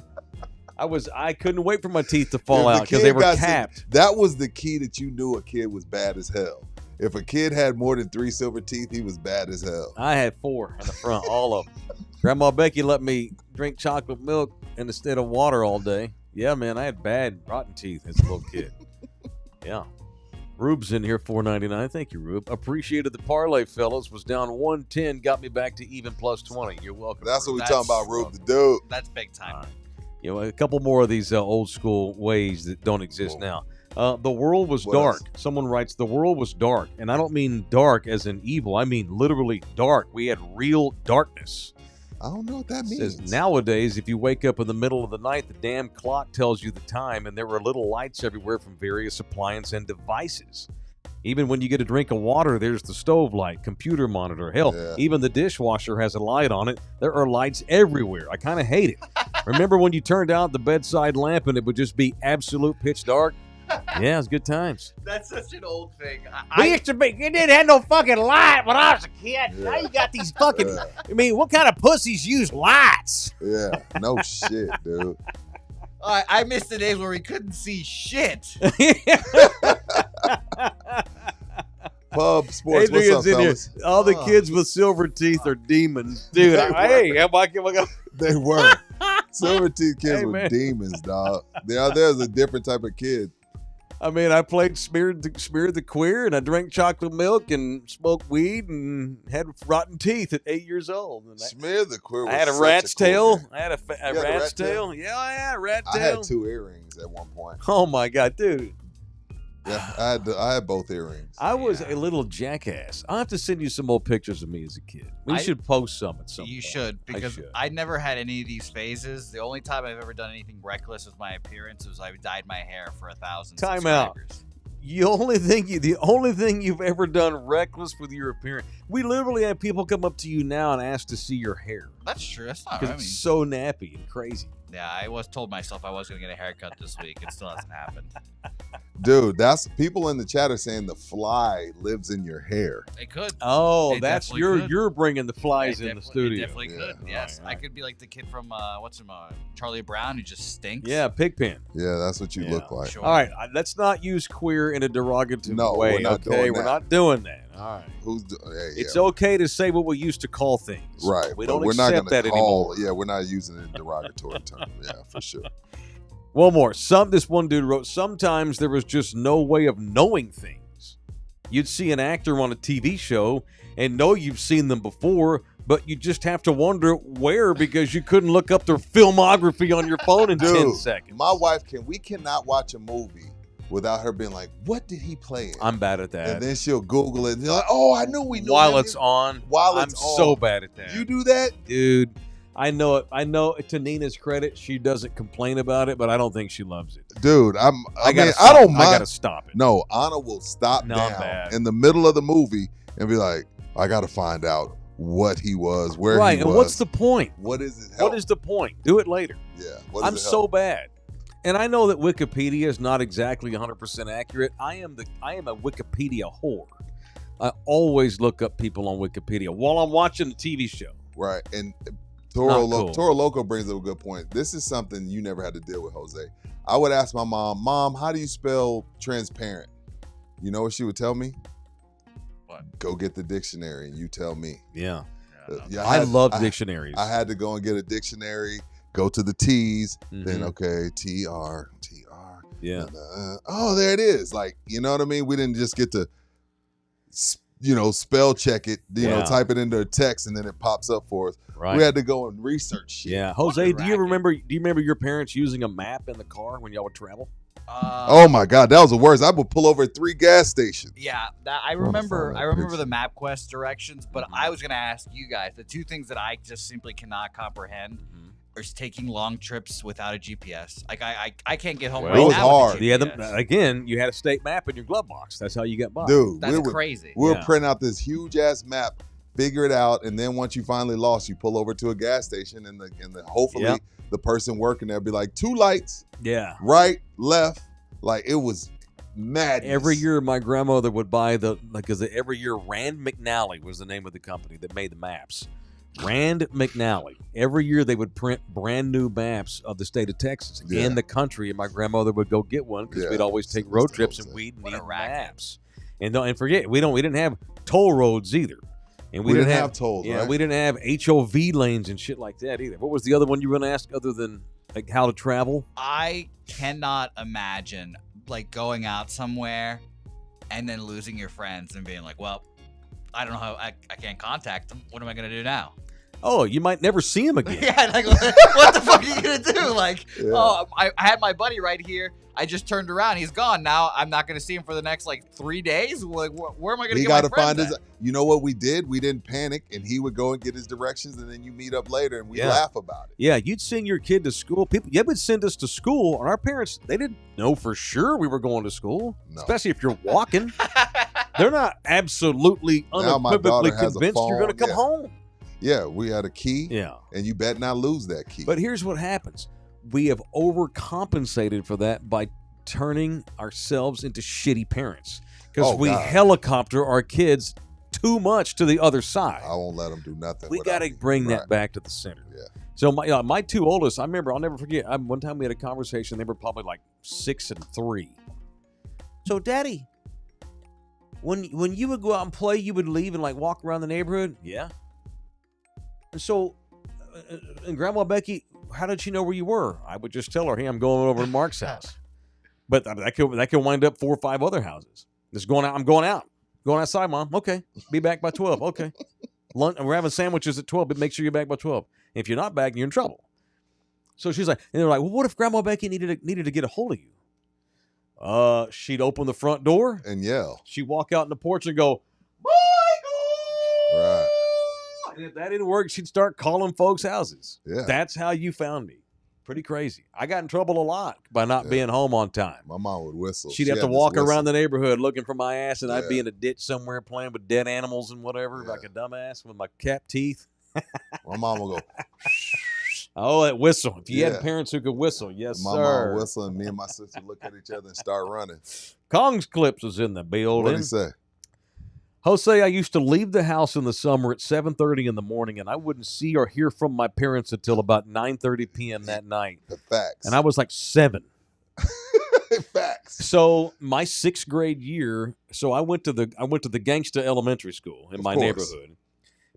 I couldn't wait for my teeth to fall If the out because kid they were got capped. That was the key that you knew a kid was bad as hell. If a kid had more than 3 silver teeth, he was bad as hell. I had 4 in the front, all of them. Grandma Becky let me drink chocolate milk instead of water all day. Yeah, man, I had bad, rotten teeth as a little kid. Yeah. Rube's in here, $4.99. Thank you, Rube. Appreciated the parlay, fellas. Was down 110, got me back to even plus 20. You're welcome. That's what we That's- talking about, Rube the dude. That's big time. All right. You know, a couple more of these old school ways that don't exist now. The world was What dark. else? Someone writes, the world was dark. And I don't mean dark as in evil. I mean literally dark. We had real darkness. I don't know what that It means. says, nowadays, if you wake up in the middle of the night, the damn clock tells you the time, and there were little lights everywhere from various appliances and devices. Even when you get a drink of water, there's the stove light, computer monitor. Hell, Yeah. even the dishwasher has a light on it. There are lights everywhere. I kind of hate it. Remember when you turned out the bedside lamp and it would just be absolute pitch dark? Yeah, it's good times. That's such an old thing. We used to be, you didn't have no fucking light when I was a kid. Now you got these fucking, Yeah. I mean, what kind of pussies use lights? Yeah, no shit, dude. I miss the days where we couldn't see shit. Pub sports. Adrian's What's up, in here. fellas? All the Oh. kids with silver teeth are demons. Dude, hey, am I They were. Silver teeth kids Hey, were man. demons, dog. There's a different type of kid. I mean, I played smeared the queer, and I drank chocolate milk and smoked weed and had rotten teeth at 8 years old. And Smear the queer. I had a was rat's such a tail. cool name. I had a You had a rat's rat tail? tail. Yeah, I had a rat I tail. had 2 earrings at one point. Oh my god, dude! Yeah, I had both earrings. I was Yeah. a little jackass. I'll have to send you some more pictures of me as a kid. We I- should post some at some You point. should, because should. I never had any of these phases. The only time I've ever done anything reckless with my appearance was I dyed my hair for 1,000 Time out. subscribers. The only thing you've ever done reckless with your appearance. We literally have people come up to you now and ask to see your hair That's true. That's not. I because mean, it's so nappy and crazy. yeah, I was told myself I was going to get a haircut this week. It still hasn't happened. Dude, that's people in the chat are saying the fly lives in your hair. It could. Oh, It that's definitely could. you're bringing the flies It in the definitely- studio. It definitely could. Yeah. Yes, Right, I could be like the kid from Charlie Brown who just stinks. Yeah, Pigpen. Yeah, that's what you Yeah. look like. Sure. All right, let's not use queer in a derogative No, way. we're not okay, doing we're that. not doing that. All right. Hey, It's yeah. okay to say what we used to call things. Right. We but don't we're not accept gonna that call, anymore. Yeah, we're not using it in derogatory term. Yeah, for sure. One more. This one dude wrote, sometimes there was just no way of knowing things. You'd see an actor on a TV show and know you've seen them before, but you just have to wonder where because you couldn't look up their filmography on your phone in 10 seconds. My wife we cannot watch a movie without her being like, what did he play in? I'm bad at that. And then she'll Google it and you're like, oh, I knew we knew While him. it's on, While I'm it's on. so bad at that. You do that? Dude, I know it. I know, to Nina's credit, she doesn't complain about it, but I don't think she loves it. Dude, I I don't mind. gotta stop it. No, Anna will stop No, I'm down bad. in the middle of the movie and be like, I got to find out what he was, where Right, he and was. what's the point? What is it? What is the point? Do it later. Yeah. I'm so bad. And I know that Wikipedia is not exactly 100% accurate. I am a Wikipedia whore. I always look up people on Wikipedia while I'm watching a TV show. Right. And Not cool. Toro Loco brings up a good point. This is something you never had to deal with, Jose. I would ask my mom, how do you spell transparent? You know what she would tell me? What? Go get the dictionary and you tell me. Yeah. Yeah, I love dictionaries. I had to go and get a dictionary, go to the T's, then Mhm. okay, TR. Yeah. Oh, there it is. Like, you know what I mean? We didn't just get to, spell check it, Yeah. type it into a text and then it pops up for us. Right. We had to go and research shit. Yeah. Jose, What a do you racket. remember your parents using a map in the car when y'all would travel? Oh my God, that was the worst. I would pull over at 3 gas stations. Yeah, that I Wanna remember. find I that remember picture. the MapQuest directions, but I was gonna ask you guys the two things that I just simply cannot comprehend is taking long trips without a GPS. Like I can't get home Well, right it was now with a hard. Yeah. GPS. Again, you had a state map in your glove box. That's how you got by. Dude, That's we would crazy. Yeah. print out this huge ass map, figure it out, and then once you finally lost, you pull over to a gas station and the hopefully Yep. the person working there be like 2 lights, Yeah. right, left. Like it was madness. Every year, my grandmother would buy because every year Rand McNally was the name of the company that made the maps. Rand McNally. Every year they would print brand new maps of the state of Texas Yeah. and the country, and my grandmother would go get one because Yeah. we'd always take Mr. road trips Jose. and we'd What need a racket. maps. And forget we didn't have toll roads either, and we didn't have tolls, Yeah, right? we didn't have HOV lanes and shit like that either. What was the other one you were going to ask other than like how to travel? I cannot imagine like going out somewhere and then losing your friends and being like, well, I don't know how I can't contact them. What am I gonna do now? Oh, you might never see him again. Yeah, like what the fuck are you gonna do? Like, Yeah. oh, I had my buddy right here. I just turned around. He's gone. Now I'm not gonna see him for the next like 3 days. Like, where am I gonna He get my got to friends find his. at? You know what we did? We didn't panic, and he would go and get his directions, and then you meet up later, and we Yeah. laugh about it. Yeah, you'd send your kid to school. They would send us to school, and our parents, they didn't know for sure we were going to school, No. especially if you're walking. They're not absolutely Now my unequivocally daughter has a convinced you're going to phone, come yeah. home. Yeah, we had a key, Yeah. and you bet not lose that key. But here's what happens. We have overcompensated for that by turning ourselves into shitty parents because Oh, we God. helicopter our kids too much to the other side. I won't let them do nothing. We without got to me. bring Right. that back to the center. Yeah. So my two oldest, I remember, I'll never forget. One time we had a conversation. They were probably like 6 and 3. So, Daddy, when you would go out and play, you would leave and like walk around the neighborhood. Yeah. And so, and Grandma Becky, how did she know where you were? I would just tell her, "Hey, I'm going over to Mark's house." But that could wind up 4 or 5 other houses. Just going out. I'm going out. Going outside, Mom. Okay. Be back by 12. Okay. Lunch. We're having sandwiches at 12, but make sure you're back by 12. If you're not back, you're in trouble. So she's like, and they're like, well, what if Grandma Becky needed to get a hold of you? She'd open the front door. And yell. She'd walk out in the porch and go, Michael! Right. And if that didn't work, she'd start calling folks' houses. Yeah. That's how you found me. Pretty crazy. I got in trouble a lot by not Yeah. being home on time. My mom would whistle. She'd She have to had this walk whistle. around the neighborhood looking for my ass, and I'd be Yeah. in a ditch somewhere playing with dead animals and whatever, Yeah. like a dumbass with my cap teeth. My mom would go. Oh, that whistle. If you Yeah. had parents who could whistle, yes, My sir. mom whistle, and me and my sister look at each other and start running. Kong's Clips is in the What building. did he say? Jose, I used to leave the house in the summer at 7:30 in the morning, and I wouldn't see or hear from my parents until about 9:30 p.m. that night. The facts. And I was like 7. Facts. So my 6th grade year, so I went to the Gangsta Elementary School in Of my course. neighborhood.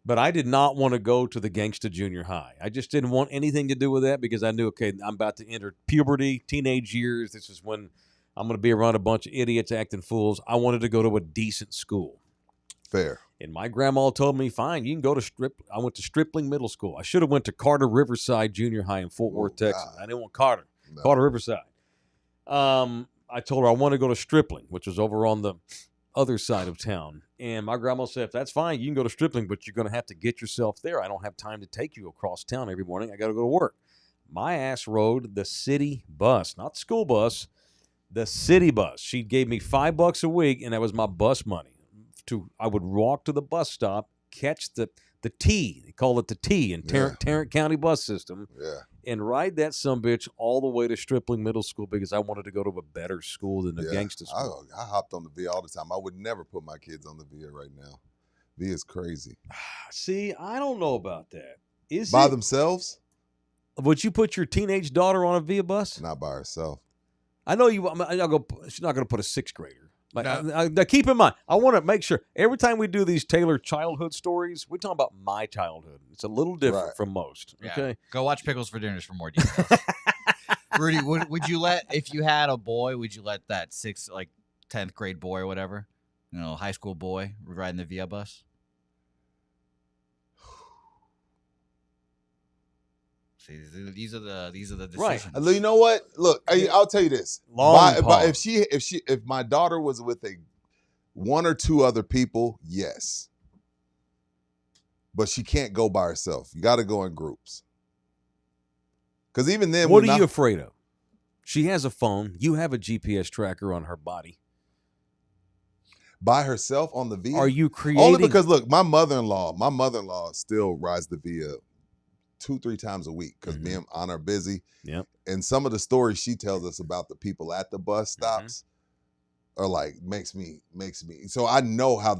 But I did not want to go to the Gangsta Junior High. I just didn't want anything to do with that because I knew, okay, I'm about to enter puberty, teenage years. This is when I'm going to be around a bunch of idiots acting fools. I wanted to go to a decent school. Fair. And my grandma told me, fine, you can go to I went to Stripling Middle School. I should have went to Carter Riverside Junior High in Fort Worth, Texas. God. I didn't want Carter. No. Carter Riverside. I told her I want to go to Stripling, which was over on the other side of town. And my grandma said, if that's fine, you can go to Stripling, but you're going to have to get yourself there. I don't have time to take you across town every morning. I got to go to work. My ass rode the city bus, not the school bus, the city bus. She gave me $5 a week, and that was my bus money. I would walk to the bus stop, catch the T, they call it the T in Tarrant County bus system, and ride that sumbitch all the way to Stripling Middle School because I wanted to go to a better school than the gangster school. I hopped on the VIA all the time. I would never put my kids on the VIA right now. VIA is crazy. See, I don't know about that. Is by it? Themselves? Would you put your teenage daughter on a VIA bus? Not by herself. I know you. She's not going to put a sixth grader. Like, now keep in mind, I want to make sure every time we do these Taylor childhood stories, we talk about my childhood. It's a little different from most. Yeah. Okay, go watch Pickles for Dinners for more details. Rudy, would you let, if you had a boy, would you let that 10th grade boy or whatever, high school boy, riding the VIA bus? See, these are the decisions. Right. You know what? Look, I'll tell you this. If my daughter was with one or two other people, yes. But she can't go by herself. You got to go in groups. Because even then, what are you afraid of? She has a phone. You have a GPS tracker on her body. By herself on the VIA? Are you creating? Only because, look, my mother-in-law still rides the VIA 2-3 times a week because me and Anna are busy. Yep. And some of the stories she tells us about the people at the bus stops are like makes me. So I know how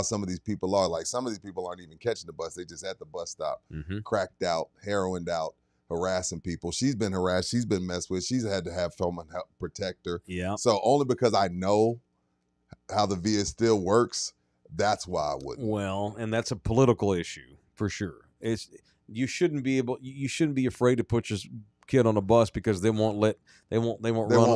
some of these people are. Like some of these people aren't even catching the bus; they just at the bus stop, cracked out, heroined out, harassing people. She's been harassed. She's been messed with. She's had to have someone help protect her. Yeah. So only because I know how the VIA still works, that's why I wouldn't. Well, and that's a political issue for sure. You shouldn't be afraid to put your kid on a bus because they won't run off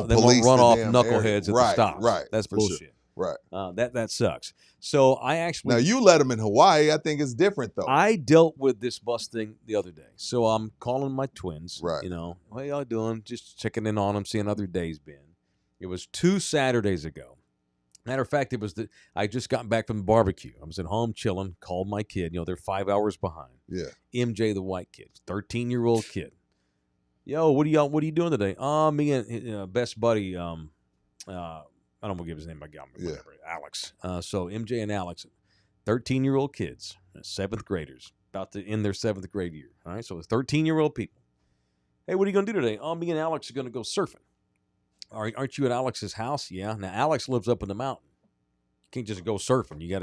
knuckleheads at the stops. Right. That's bullshit. Sure. Right. That sucks. So I actually now you let them in Hawaii. I think it's different though. I dealt with this bus thing the other day. So I'm calling my twins. Right. How y'all doing? Just checking in on them, seeing how their day's been. It was 2 Saturdays ago. Matter of fact, I just got back from the barbecue. I was at home chilling, called my kid. They're 5 hours behind. Yeah. MJ, the white kid, 13-year-old kid. Yo, what are you doing today? Me and best buddy, I don't want to give his name, whatever, Alex. So MJ and Alex, 13-year-old kids, 7th graders, about to end their 7th grade year. All right, so it's 13-year-old people. Hey, what are you going to do today? Me and Alex are going to go surfing. Aren't you at Alex's house? Yeah. Now Alex lives up in the mountain. You can't just go surfing. You got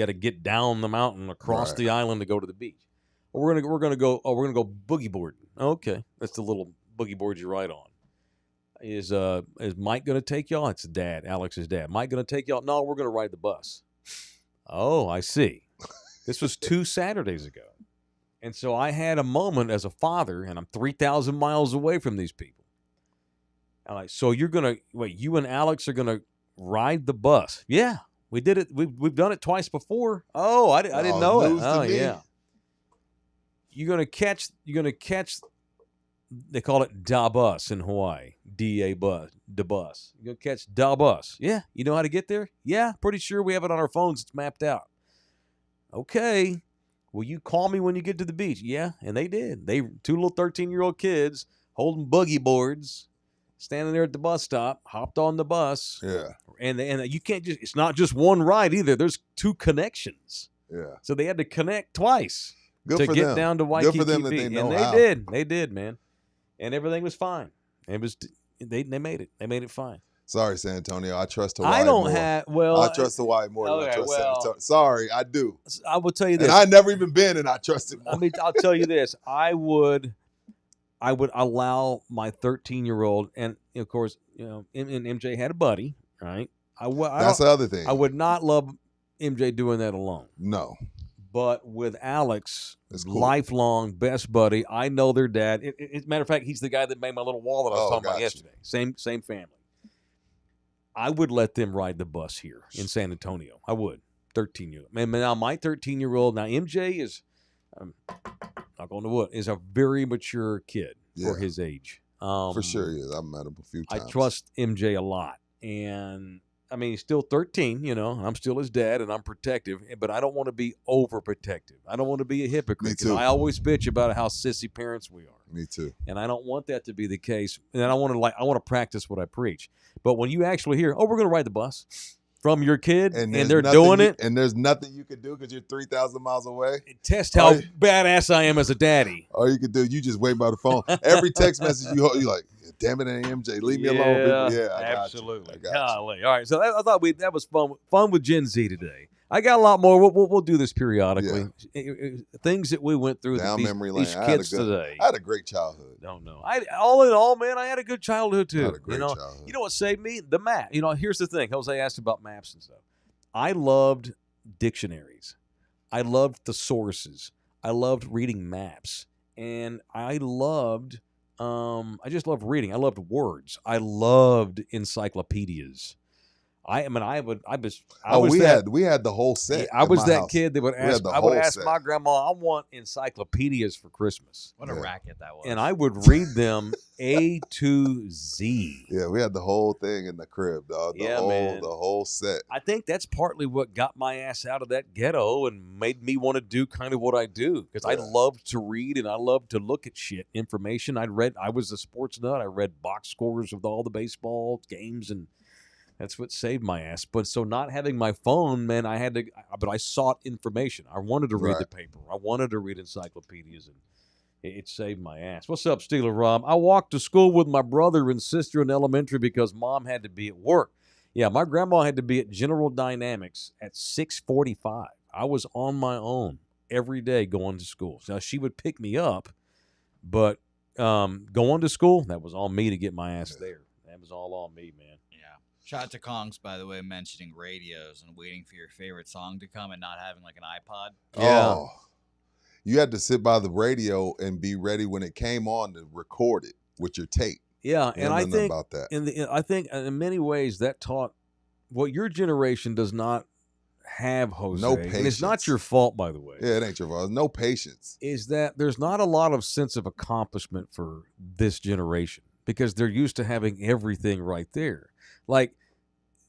to get down the mountain across the island to go to the beach. We're gonna go boogie boarding. Okay, that's the little boogie board you ride on. Is Mike gonna take y'all? It's dad, Alex's dad. Mike gonna take y'all? No, we're gonna ride the bus. Oh, I see. This was 2 Saturdays ago, and so I had a moment as a father, and I'm 3,000 miles away from these people. So you're gonna wait? You and Alex are gonna ride the bus? Yeah, we did it. We've done it twice before. Oh, I didn't know it. Oh yeah. You're gonna catch. They call it da bus in Hawaii. Da bus. You're gonna catch da bus. Yeah, you know how to get there? Yeah, pretty sure we have it on our phones. It's mapped out. Okay. Will you call me when you get to the beach? Yeah, and they did. Two little 13-year-old kids holding boogie boards, standing there at the bus stop, hopped on the bus. Yeah. And you can't it's not just one ride either. There's 2 connections. Yeah. So they had to connect twice Good to for get them. down to Waikiki Good for them that Beach. they know and how. They did, man. And everything was fine. They made it. They made it fine. Sorry, San Antonio. I trust Hawaii I don't more. I trust Hawaii more than I okay, trust well, San Antonio. Sorry, I do. I will tell you this. And I've never even been, and I trust it more. I'll tell you this. I would allow my 13-year-old, and of course, and MJ had a buddy, right? That's the other thing. I would not love MJ doing that alone. No. But with Alex, That's cool. lifelong best buddy, I know their dad. Matter of fact, he's the guy that made my little wall that I was Oh, talking about gotcha. yesterday. Same family. I would let them ride the bus here in San Antonio. I would. 13-year-old. Man, now my 13-year-old, now MJ is, not going to wood, is a very mature kid for Yeah. his age. For sure, he is. I've met him a few I times. trust MJ a lot. And I mean, he's still 13, and I'm still his dad, and I'm protective, but I don't want to be overprotective. I don't want to be a hypocrite. Me 'cause too. I always bitch about how sissy parents we are. Me too. And I don't want that to be the case. And I want to practice what I preach. But when you actually hear, we're going to ride the bus from your kid, and there's they're nothing doing you- it, and there's nothing you can do because you're 3,000 miles away. test how you- badass I am as a daddy. All you can do, you just wait by the phone. Every text message you like, damn it, MJ, leave me alone. People. Yeah, I got absolutely. You. I got Golly. All right, so I thought that was fun with Gen Z today. I got a lot more. We'll do this periodically. Things that we went through. Down these, memory lane. these I had a kids good- today. I had a great childhood. Don't know. All in all, man, I had a good childhood too. I had a great childhood. You know what saved me? The map. Here's the thing. Jose asked about maps and stuff. I loved dictionaries. I loved the sources. I loved reading maps, and I loved. I just loved reading. I loved words. I loved encyclopedias. We had the whole set. I at was my that house. kid that would We had ask. the I would whole ask set. my grandma, "I want encyclopedias for Christmas," What a Yeah. racket that was. and I would read them A to Z. Yeah, we had the whole thing in the crib, dog. Man. The whole set. I think that's partly what got my ass out of that ghetto and made me want to do kind of what I do, because I Yeah. loved to read and I loved to look at shit, information. I was a sports nut. I read box scores of all the baseball games, and that's what saved my ass. But so not having my phone, man, but I sought information. I wanted to read the Right. paper. I wanted to read encyclopedias, and it saved my ass. What's up, Steeler Rob? I walked to school with my brother and sister in elementary because mom had to be at work. Yeah, my grandma had to be at General Dynamics at 6:45. I was on my own every day going to school. Now, she would pick me up, but going to school, that was on me to get my ass there. That was all on me, man. Yeah. Shout out to Kongs, by the way, mentioning radios and waiting for your favorite song to come and not having like an iPod. Yeah. Oh, you had to sit by the radio and be ready when it came on to record it with your tape. Yeah, You and don't I know think about that. I think in many ways that taught what your generation does not have, Jose. No And it's patience. not your fault, by the way. Yeah, it ain't your fault. No patience. Is that there's not a lot of sense of accomplishment for this generation because they're used to having everything right there. Like,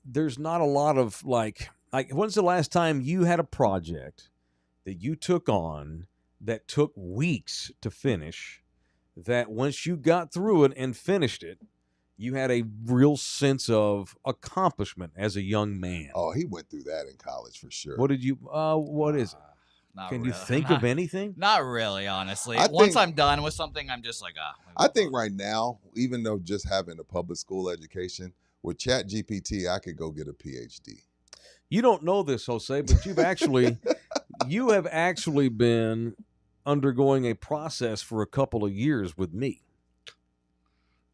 there's not a lot of like when's the last time you had a project that you took on that took weeks to finish, that once you got through it and finished it, you had a real sense of accomplishment as a young man? Oh, he went through that in college for sure. What did you, what is it? Not Can really. you think of anything? Not really, honestly. I Once think- I'm done with something, I'm just like, I think right now, even though just having a public school education, with Chat GPT, I could go get a PhD. You don't know this, Jose, but you have actually been undergoing a process for a couple of years with me.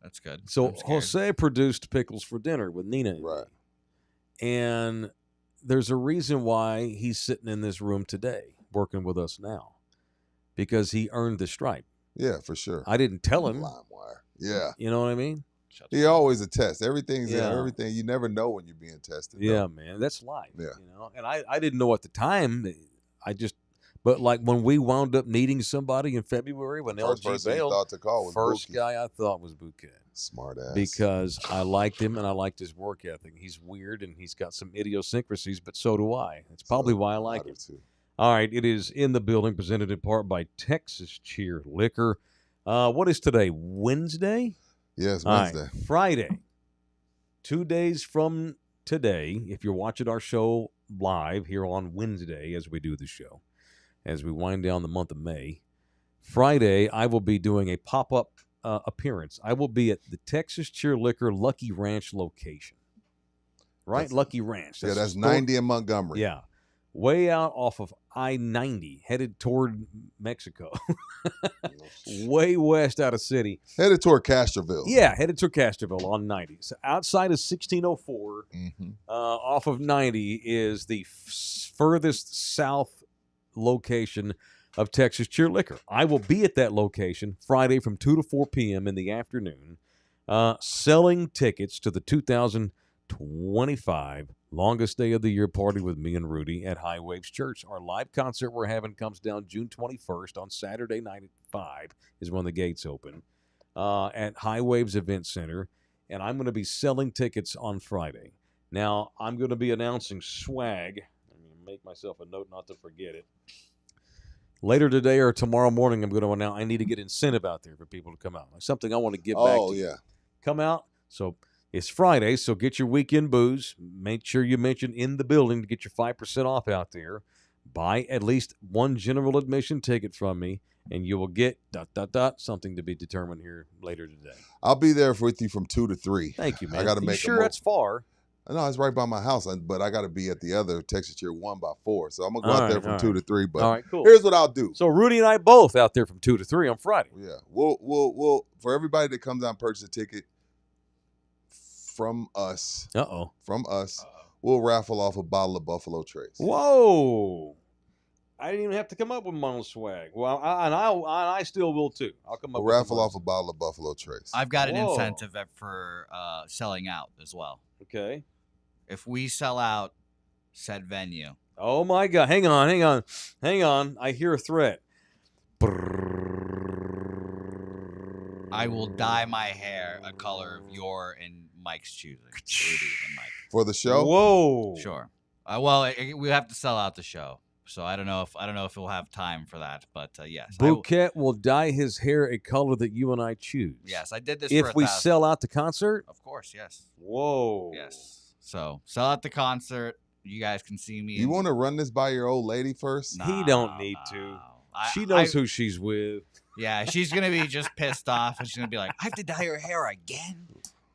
That's good. So I'm scared. Jose produced Pickles for Dinner with Nina and me. Right. And there's a reason why he's sitting in this room today working with us now, because he earned the stripe. Yeah, for sure. I didn't tell him. LimeWire. Yeah. You know what I mean? Shut the He always a test. Everything's Yeah. everything. You never know when you're being tested. though. Yeah, man, that's life. Yeah. And I didn't know at the time. But like when we wound up needing somebody in February when First LG person you bailed, thought to call was first Buki. guy I thought was Bouquet. Smart ass. Because I liked him and I liked his work ethic. He's weird and he's got some idiosyncrasies, but so do I. That's probably why I like do him. too. All right, it is In the Building, presented in part by Texas Cheer Liquor. What is today? Wednesday? Yes, All right, Wednesday. Friday. 2 days from today, if you're watching our show live here on Wednesday as we do the show, as we wind down the month of May, Friday, I will be doing a pop-up appearance. I will be at the Texas Cheer Liquor Lucky Ranch location. Right? That's- Lucky Ranch. Yeah, that's the store- 90 in Montgomery. Yeah. Way out off of I-90, headed toward Mexico. Way west out of city. Headed toward Castroville. Yeah, headed to Castroville on 90. So outside of 1604, Mm-hmm. off of 90 is the furthest south location of Texas Cheer Liquor. I will be at that location Friday from 2 to 4 p.m. in the afternoon, selling tickets to the 2025 longest day of the year party with me and Rudy at High Waves Church. Our live concert we're having comes down June 21st on Saturday night at 5 is when the gates open at High Waves Event Center, and I'm going to be selling tickets on Friday. Now, I'm going to be announcing swag. I'm going to make myself a note not to forget it. Later today or tomorrow morning, I'm going to announce I need to get incentive out there for people to come out. Like something I want to give back to. Oh, yeah. Come out. So it's Friday, so get your weekend booze. Make sure you mention in the building to get your 5% off out there. Buy at least one general admission ticket from me, and you will get ... something to be determined here later today. I'll be there with you from 2 to 3. Thank you, man. I got to You make sure that's far? No, it's right by my house, but I got to be at the other Texas Cheer 1 by 4. So I'm going to go All out there right, from all 2 right. to 3. But All right, cool. here's what I'll do. So Rudy and I both out there from 2 to 3 on Friday. Yeah. We'll for everybody that comes out and purchase a ticket from us, we'll raffle off a bottle of Buffalo Trace. Whoa. I didn't even have to come up with my own swag. Well, I still will too. I'll come up We'll with raffle some off a bottle of Buffalo Trace. I've got an Whoa. incentive for selling out as well. Okay. If we sell out said venue, Oh my God! Hang on! I hear a threat. I will dye my hair a color of your and Mike's choosing. Rudy and Mike. For the show? Whoa! Sure. We have to sell out the show, so I don't know if we'll have time for that. But yes, Bouquet will dye his hair a color that you and I choose. Yes, I did this. If for we 1,000. sell out the concert. Of course, yes. Whoa. Yes. So sell out the concert. You guys can see me. You want to run this by your old lady first? He don't need to. She knows who she's with. Yeah, she's gonna be just pissed off, and she's gonna be like, "I have to dye your hair again."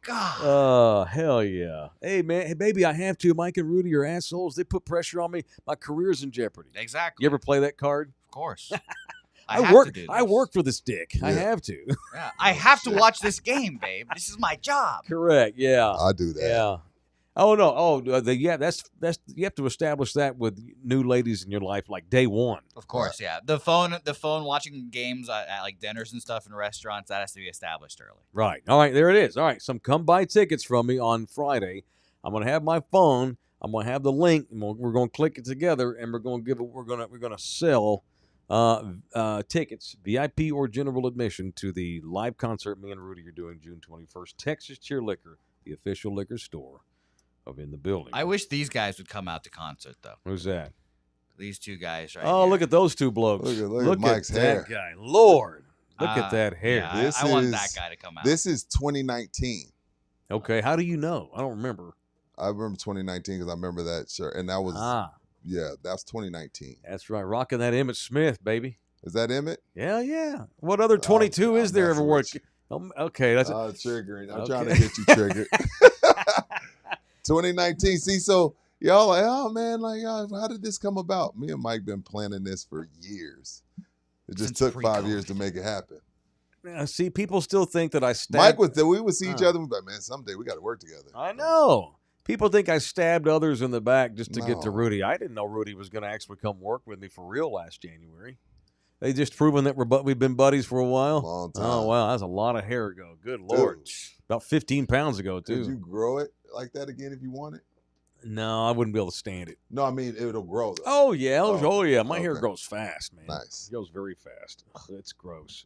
God. Oh, hell yeah. Hey, man. Hey, baby, I have to. Mike and Rudy are assholes. They put pressure on me. My career's in jeopardy. Exactly. You ever play that card? Of course. I work for this dick. I have to. Yeah, I have to watch this game, babe. This is my job. Correct. Yeah. I do that. Yeah. Oh no! Oh, yeah. That's you have to establish that with new ladies in your life, like day one. Of course, yeah. The phone watching games at like dinners and stuff in restaurants, that has to be established early. Right. All right. There it is. All right. Some come buy tickets from me on Friday. I'm gonna have my phone. I'm gonna have the link. And we're gonna click it together, and we're gonna sell tickets, VIP or general admission, to the live concert me and Rudy are doing June 21st. Texas Cheer Liquor, the official liquor store of In the Building. I wish these guys would come out to concert though. Who's that? These two guys right Oh, here. look at those two blokes. Look at Mike's hair. that guy. Lord, look at that hair. Yeah, I want that guy to come out. This is 2019. Okay, how do you know? I don't remember. I remember 2019 because I remember that shirt. And that was, that's 2019. That's right. Rocking that Emmett Smith, baby. Is that Emmett? Yeah. What other 22 is there ever work? Okay, that's triggering. I'm Okay. trying to get you triggered. 2019. See, so y'all like, oh man, like, how did this come about? Me and Mike been planning this for years. It just Since took 5 pre-COVID. years to make it happen. See, people still think that I Mike stabbed. we would see each other. We'd be like, man, someday we got to work together. I know. People think I stabbed others in the back just to get to No. Rudy. I didn't know Rudy was going to actually come work with me for real last January. They just proven that we've been buddies for a while. Long time. Oh wow, that's a lot of hair ago. Good Lord, Dude, about 15 pounds ago too. could you grow it like that again if you wanted? No, I wouldn't be able to stand it. No, I mean it'll grow though. Oh yeah, Oh, oh yeah. My hair okay. grows fast, man. Nice. It goes very fast. It's gross.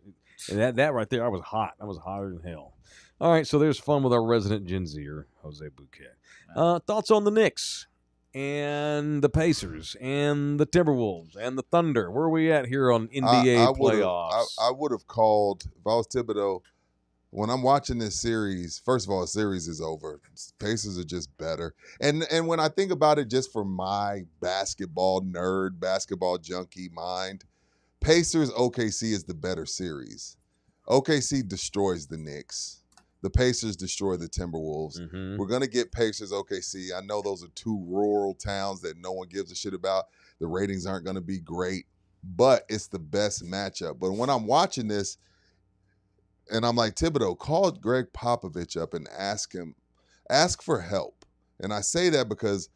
And that right there, I was hot. I was hotter than hell. All right, so there's fun with our resident Gen Zer, Jose Bouquet. Thoughts on the Knicks and the Pacers and the Timberwolves and the Thunder? Where are we at here on NBA playoffs? I would have called if I was Thibodeau. When I'm watching this series, first of all, the series is over. Pacers are just better. And when I think about it just for my basketball nerd, basketball junkie mind, Pacers OKC is the better series. OKC destroys the Knicks. The Pacers destroy the Timberwolves. Mhm. We're going to get Pacers OKC. I know those are two rural towns that no one gives a shit about. The ratings aren't going to be great, but it's the best matchup. But when I'm watching this, and I'm like, Thibodeau, call Greg Popovich up and ask for help. And I say that because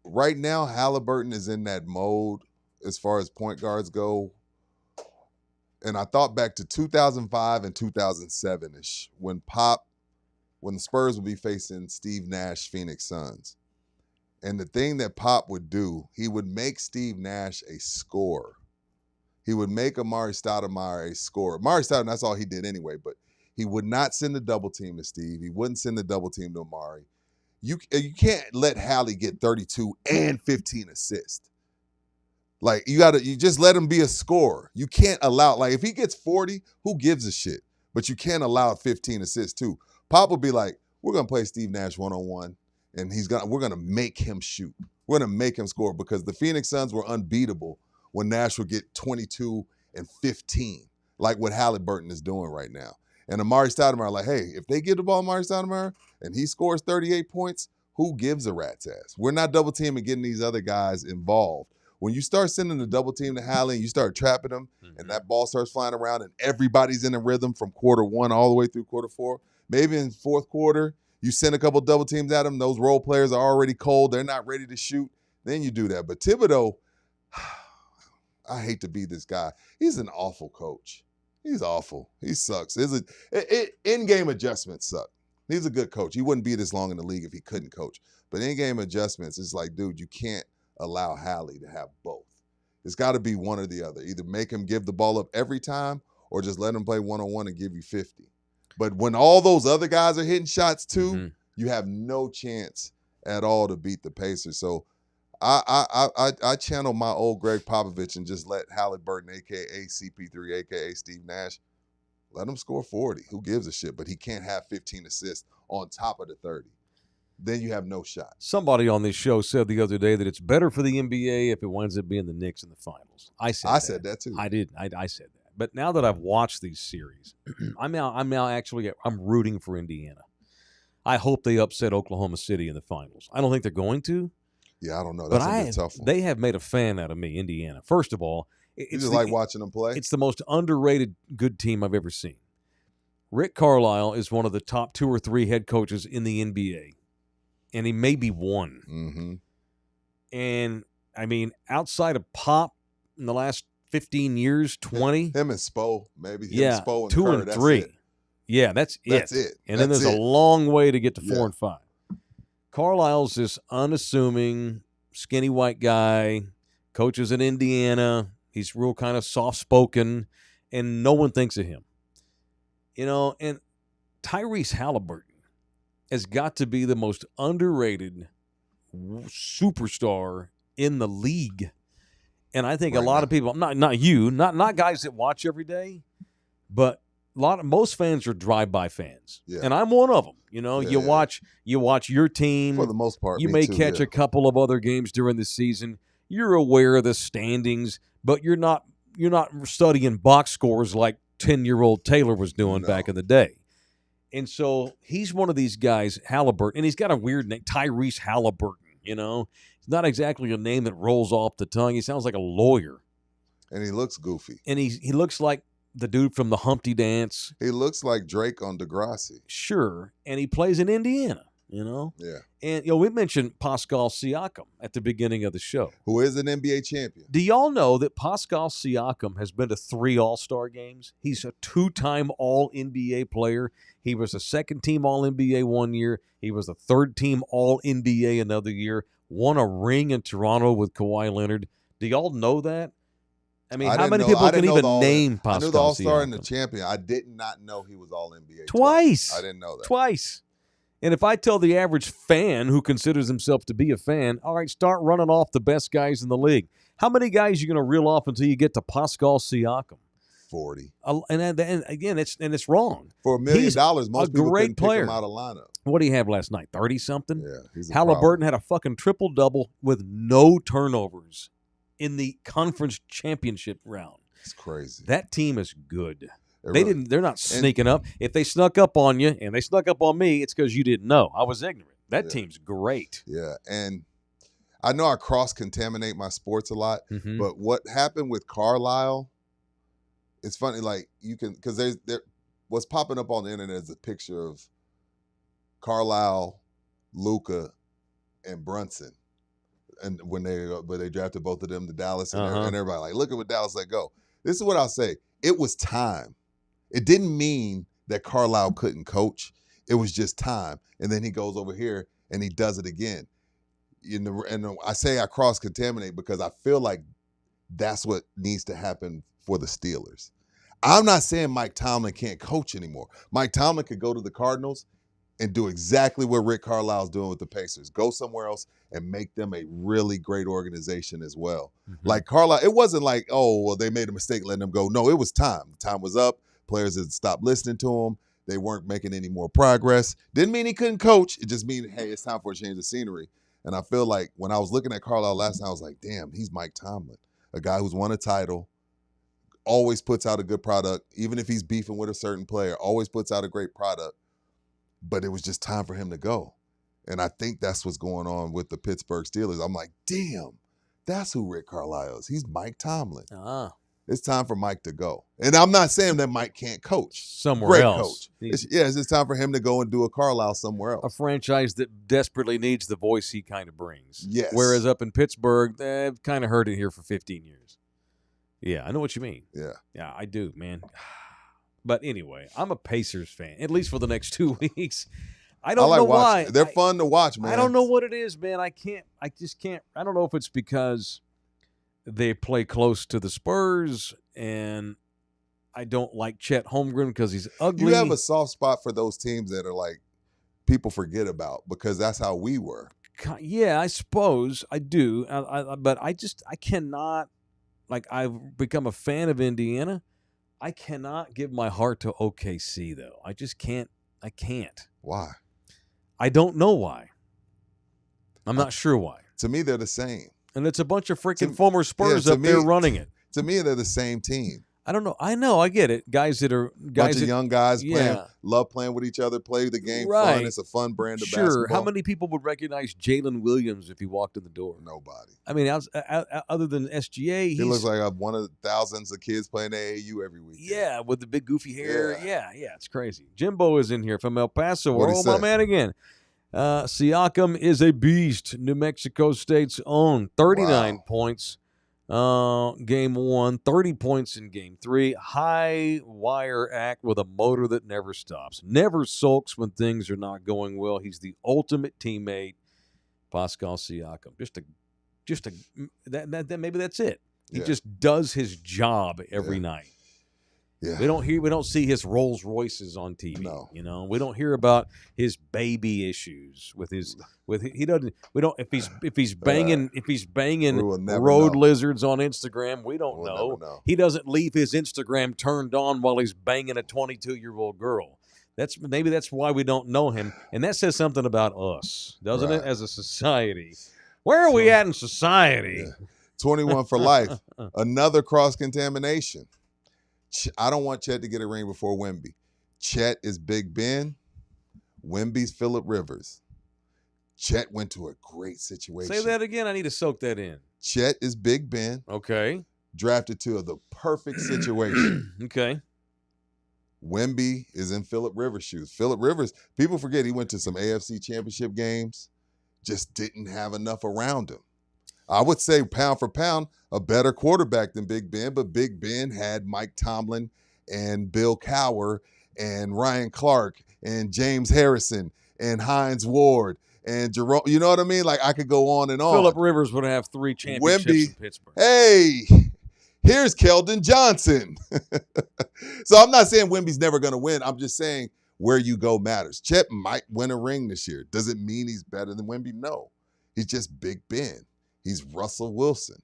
right now Halliburton is in that mode as far as point guards go. And I thought back to 2005 and 2007-ish when the Spurs would be facing Steve Nash Phoenix Suns. And the thing that Pop would do, he would make Steve Nash a scorer. He would make Amari Stoudemire a scorer. Amari Stoudemire, that's all he did anyway, but he would not send the double team to Steve. He wouldn't send the double team to Amari. You can't let Hallie get 32 and 15 assists. Like, you just let him be a scorer. You can't allow, like, if he gets 40, who gives a shit? But you can't allow 15 assists too. Pop will be like, we're gonna play Steve Nash one-on-one, and we're gonna make him shoot. We're gonna make him score, because the Phoenix Suns were unbeatable when Nash would get 22 and 15, like what Halliburton is doing right now. And Amari Stoudemire, like, hey, if they give the ball to Amari Stoudemire and he scores 38 points, who gives a rat's ass? We're not double teaming, getting these other guys involved. When you start sending the double team to Hallie and you start trapping them, and that ball starts flying around and everybody's in a rhythm from quarter one all the way through quarter four, maybe in fourth quarter, you send a couple double teams at them, those role players are already cold, they're not ready to shoot, then you do that. But Thibodeau, I hate to be this guy. He's an awful coach. He's awful. He sucks. In-game adjustments suck. He's a good coach. He wouldn't be this long in the league if he couldn't coach. But in-game adjustments, it's like, dude, you can't allow Hallie to have both. It's got to be one or the other. Either make him give the ball up every time or just let him play one-on-one and give you 50. But when all those other guys are hitting shots too, you have no chance at all to beat the Pacers. So I channel my old Greg Popovich and just let Halliburton, a.k.a. CP3, a.k.a. Steve Nash, let him score 40. Who gives a shit? But he can't have 15 assists on top of the 30. Then you have no shot. Somebody on this show said the other day that it's better for the NBA if it winds up being the Knicks in the finals. I said that too. I did. I said that. But now that I've watched these series, I'm rooting for Indiana. I hope they upset Oklahoma City in the finals. I don't think they're going to. Yeah, I don't know. That's a good tough one. They have made a fan out of me, Indiana. First of all, you just like watching them play? It's the most underrated good team I've ever seen. Rick Carlisle is one of the top 2 or 3 head coaches in the NBA. And he may be one. Mm-hmm. And, I mean, outside of Pop in the last 15 years, 20. Him and Spo, maybe. Yeah, Spo and 2 Kerr, and 3. Yeah, that's it. That's it. And then there's a long way to get to 4 and 5. Carlisle's this unassuming, skinny white guy, coaches in Indiana. He's real kind of soft-spoken, and no one thinks of him. You know, and Tyrese Halliburton has got to be the most underrated superstar in the league. And I think a lot of people, not you, not guys that watch every day, but most fans are drive-by fans. Yeah. And I'm one of them. You know, you watch your team. For the most part, you may catch a couple of other games during the season. You're aware of the standings, but you're not studying box scores like 10-year-old Taylor was doing back in the day. And so he's one of these guys, Halliburton, and he's got a weird name, Tyrese Halliburton, you know. It's not exactly a name that rolls off the tongue. He sounds like a lawyer. And he looks goofy. And he looks like the dude from the Humpty Dance. He looks like Drake on Degrassi. Sure. And he plays in Indiana, you know. Yeah. And, you know, we mentioned Pascal Siakam at the beginning of the show. Who is an NBA champion. Do y'all know that Pascal Siakam has been to 3 All-Star games? He's a 2-time All-NBA player. He was a second-team All-NBA one year. He was a third-team All-NBA another year. Won a ring in Toronto with Kawhi Leonard. Do y'all know that? I mean, how many people can even name Pascal Siakam? I knew the All-Star and the champion. I did not know he was All-NBA. Twice. I didn't know that. Twice. And if I tell the average fan who considers himself to be a fan, all right, start running off the best guys in the league. How many guys are you going to reel off until you get to Pascal Siakam? 40. And again, it's wrong. For $1 million, most people great couldn't player. pick him out of lineup. What did he have last night? 30-something? Yeah, he's a Halliburton had a fucking triple-double with no turnovers in the conference championship round. It's crazy. That team is good. Really, They're not sneaking up. If they snuck up on you and they snuck up on me, it's because you didn't know. I was ignorant. That team's great. Yeah, and I know I cross-contaminate my sports a lot, but what happened with Carlisle, it's funny, like, you can, because there what's popping up on the internet is a picture of Carlisle, Luka, and Brunson. and when they drafted both of them to Dallas, and, Uh-huh. and everybody like, look at what Dallas let go. This is what I'll say. It was time. It didn't mean that Carlisle couldn't coach. It was just time. And then he goes over here and he does it again. And I say I cross-contaminate because I feel like that's what needs to happen for the Steelers. I'm not saying Mike Tomlin can't coach anymore. Mike Tomlin could go to the Cardinals and do exactly what Rick Carlisle's doing with the Pacers. Go somewhere else and make them a really great organization as well. Mm-hmm. Like Carlisle, it wasn't like, oh, well, they made a mistake letting them go. No, it was time. The time was up. Players had stopped listening to him. They weren't making any more progress. Didn't mean he couldn't coach. It just means, hey, it's time for a change of scenery. And I feel like when I was looking at Carlisle last night, I was like, damn, he's Mike Tomlin, a guy who's won a title, always puts out a good product, even if he's beefing with a certain player, always puts out a great product. But it was just time for him to go. And I think that's what's going on with the Pittsburgh Steelers. I'm like, damn, that's who Rick Carlisle is. He's Mike Tomlin. It's time for Mike to go. And I'm not saying that Mike can't coach. Somewhere Great else. coach. It's just time for him to go and do a Carlisle somewhere A else. franchise that desperately needs the voice he kind of brings. Yes. Whereas up in Pittsburgh, they've kind of heard it here for 15 years. Yeah, I know what you mean. Yeah. Yeah, I do, man. But anyway, I'm a Pacers fan, at least for the next 2 weeks. I don't know why. They're fun to watch, man. I don't know what it is, man. I just can't. I don't know if it's because they play close to the Spurs and I don't like Chet Holmgren because he's ugly. You have a soft spot for those teams that are like people forget about because that's how we were. Yeah, I suppose I do. But I cannot, like, I've become a fan of Indiana. I cannot give my heart to OKC, though. I just can't. I can't. Why? I don't know why. I'm not sure why. To me, they're the same. And it's a bunch of freaking former Spurs up there running it. To me, they're the same team. I don't know. I know. I get it. Guys that are Bunch of young guys playing, Yeah. love playing with each other, play the game Right. fun. It's a fun brand of Sure. basketball. How many people would recognize Jalen Williams if he walked in the door? Nobody. I mean, other than SGA, He looks like one of the thousands of kids playing AAU every week. yeah, with the big goofy hair. Yeah. Yeah, it's crazy. Jimbo is in here from El Paso. What'd he Oh, my say? man again. Siakam is a beast. New Mexico State's own. 39 Wow. points. Game 1, 30 points in game 3. High wire act with a motor that never stops. Never sulks when things are not going well. He's the ultimate teammate, Pascal Siakam. Maybe that's it. He Yeah. just does his job every night. Yeah. We don't see his Rolls Royces on TV. No. You know, we don't hear about his baby issues with he doesn't. We don't if he's banging We will never road know. lizards on Instagram. We don't We'll know. never know. He doesn't leave his Instagram turned on while he's banging a 22-year-old girl. Maybe that's why we don't know him, and that says something about us, doesn't it? Right. As a society, where are we at in society? Yeah. 21 for life. Another cross-contamination. I don't want Chet to get a ring before Wemby. Chet is Big Ben. Wemby's Phillip Rivers. Chet went to a great situation. Say that again. I need to soak that in. Chet is Big Ben, Okay. drafted to the perfect situation. Okay. Wemby is in Phillip Rivers' shoes. Phillip Rivers, people forget he went to some AFC championship games, just didn't have enough around him. I would say pound for pound, a better quarterback than Big Ben, but Big Ben had Mike Tomlin and Bill Cowher and Ryan Clark and James Harrison and Hines Ward and Jerome. You know what I mean? Like I could go on and on. Phillip Rivers would have 3 championships Wemby, in Pittsburgh. Hey, here's Keldon Johnson. So I'm not saying Wemby's never going to win. I'm just saying where you go matters. Chet might win a ring this year. Does it mean he's better than Wemby? No. He's just Big Ben. He's Russell Wilson.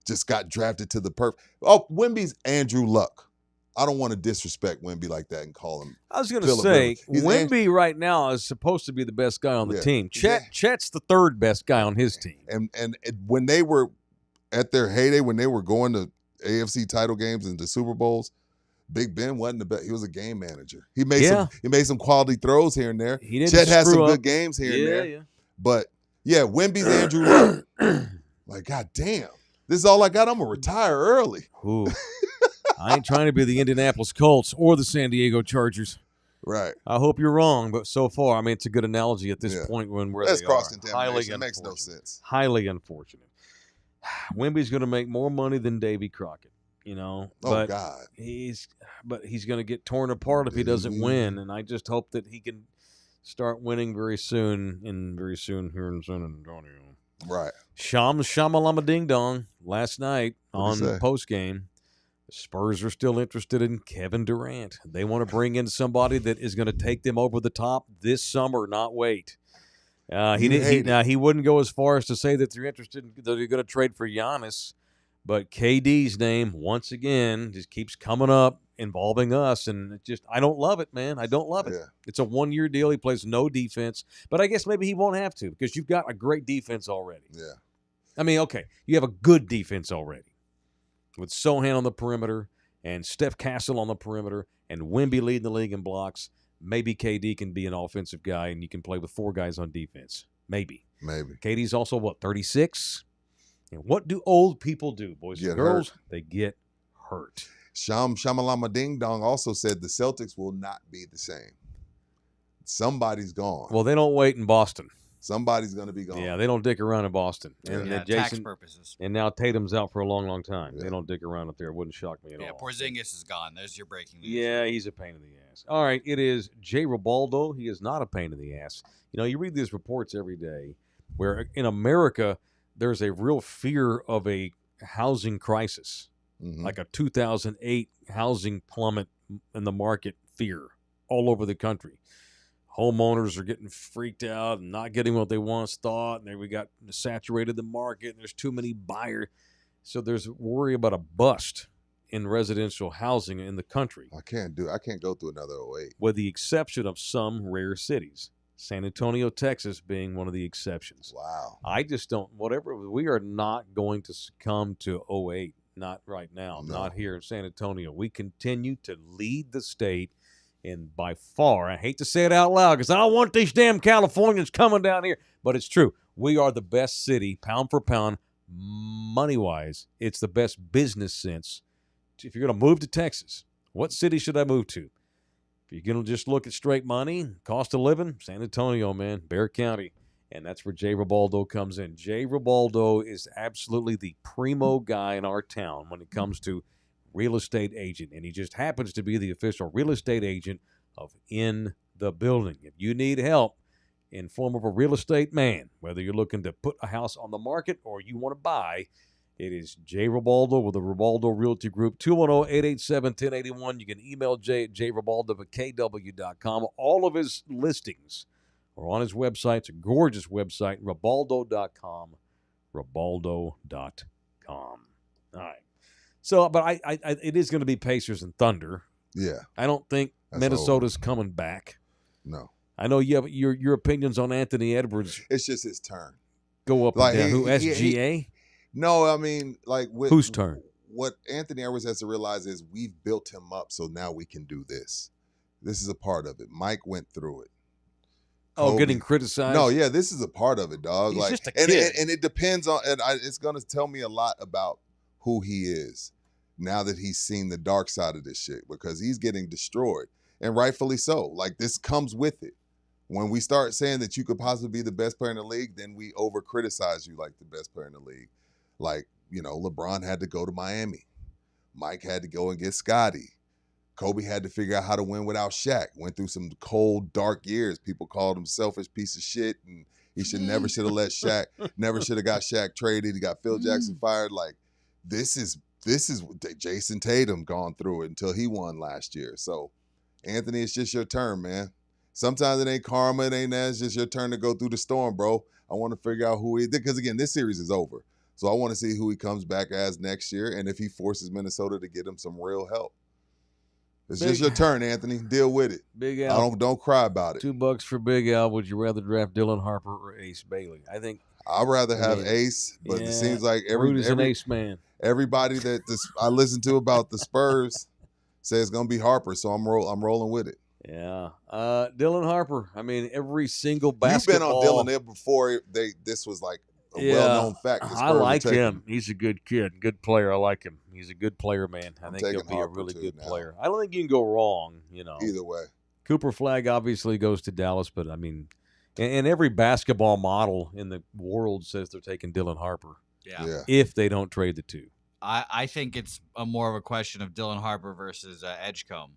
Just got drafted to the perfect. Oh, Wemby's Andrew Luck. I don't want to disrespect Wemby like that and call him. I was going to Phillip say, Rivers. He's Wemby right now is supposed to be the best guy on the Yeah. team. Yeah. Chet's the 3rd best guy on his team. And when they were at their heyday, when they were going to AFC title games and the Super Bowls, Big Ben wasn't the best. He was a game manager. He made some quality throws here and there. He didn't Chet had some screw up. good games here and there. Yeah. But yeah, Wemby's Andrew Luck. Like, God damn. This is all I got. I'm gonna retire early. Ooh. I ain't trying to be the Indianapolis Colts or the San Diego Chargers. Right. I hope you're wrong, but so far, I mean, it's a good analogy at this Yeah. point when we're That's highly cross-contamination. It makes no unfortunate. sense. Highly unfortunate. Wemby's going to make more money than Davy Crockett, Oh, but God. he's going to get torn apart if he doesn't win, and I just hope that he can start winning very soon here in San Antonio. Right. Shamalama Ding Dong last night What'd he on say? post game. The Spurs are still interested in Kevin Durant. They want to bring in somebody that is going to take them over the top this summer, not wait. He wouldn't go as far as to say that they're going to trade for Giannis, but KD's name once again just keeps coming up, involving us, and I don't love it, man. I don't love it. Yeah. It's a 1-year deal. He plays no defense, but I guess maybe he won't have to because you've got a great defense already. Yeah. I mean, okay, you have a good defense already with Sohan on the perimeter and Steph Castle on the perimeter and Wemby leading the league in blocks. Maybe KD can be an offensive guy and you can play with 4 guys on defense. Maybe. KD's also, 36? And what do old people do, boys and girls? They get hurt. Shamalama Ding Dong also said the Celtics will not be the same. Somebody's gone. Well, they don't wait in Boston. Somebody's going to be gone. Yeah, they don't dick around in Boston. Yeah. And tax purposes. And now Tatum's out for a long, long time. Yeah. They don't dick around up there. It wouldn't shock me at all. Yeah, Porzingis is gone. There's your breaking news. Yeah, he's a pain in the ass. All right, it is Jay Ribaldo. He is not a pain in the ass. You read these reports every day where in America there's a real fear of a housing crisis, like a 2008 housing plummet in the market fear all over the country. Homeowners are getting freaked out and not getting what they once thought, and then we got saturated the market, and there's too many buyers. So there's worry about a bust in residential housing in the country. I can't go through another 08. With the exception of some rare cities. San Antonio, Texas being one of the exceptions. Wow. I just don't, we are not going to succumb to 08. Not right now. No. Not here in San Antonio. We continue to lead the state. And by far, I hate to say it out loud because I don't want these damn Californians coming down here, but it's true. We are the best city, pound for pound, money-wise. It's the best business sense. If you're going to move to Texas, what city should I move to? If you're going to just look at straight money, cost of living, San Antonio, man, Bexar County. And that's where Jay Ribaldo comes in. Jay Ribaldo is absolutely the primo guy in our town when it comes to real estate agent, and he just happens to be the official real estate agent of In the Building. If you need help in form of a real estate man, whether you're looking to put a house on the market or you want to buy, it is Jay Ribaldo with the Ribaldo Realty Group, 210-887-1081. You can email Jay at jribaldo@kw.com. All of his listings are on his website. It's a gorgeous website, ribaldo.com, ribaldo.com. All right. So, but it is going to be Pacers and Thunder. Yeah. I don't think Minnesota's coming back. No. I know you have your opinions on Anthony Edwards. It's just his turn. Go up and down. Who, SGA? No, I mean, like whose turn? What Anthony Edwards has to realize is we've built him up, so now we can do this. This is a part of it. Mike went through it. Kobe. Getting criticized? No, yeah, this is a part of it, dog. He's just a kid. And it depends on, it's going to tell me a lot about who he is now that he's seen the dark side of this shit, because he's getting destroyed, and rightfully so. Like, this comes with it. When we start saying that you could possibly be the best player in the league, then we over criticize you like the best player in the league. Like, LeBron had to go to Miami. Mike had to go and get Scottie. Kobe had to figure out how to win without Shaq. Went through some cold, dark years. People called him selfish piece of shit, and he never should have let Shaq, never should have got Shaq traded. He got Phil Jackson fired. Like, this is Jason Tatum gone through it until he won last year. So, Anthony, it's just your turn, man. Sometimes it ain't karma, it ain't that. It's just your turn to go through the storm, bro. I want to figure out who he is, because, again, this series is over. So I want to see who he comes back as next year, and if he forces Minnesota to get him some real help. It's just your turn, Anthony. Deal with it. Big Al. Don't cry about it. $2 for Big Al. Would you rather draft Dylan Harper or Ace Bailey? I think I'd rather have Ace, but it seems like an Ace man. Everybody that I listen to about the Spurs says it's gonna be Harper, so I'm rolling with it. Yeah, Dylan Harper. I mean, every single basketball. You've been on Dylan before this was like a well-known fact. I like him. He's a good kid, good player. I like him. He's a good player, man. I think he'll be a really good player. I don't think you can go wrong. Either way. Cooper Flag obviously goes to Dallas, but I mean, and every basketball model in the world says they're taking Dylan Harper Yeah. if they don't trade the two. I think it's more of a question of Dylan Harper versus Edgecombe,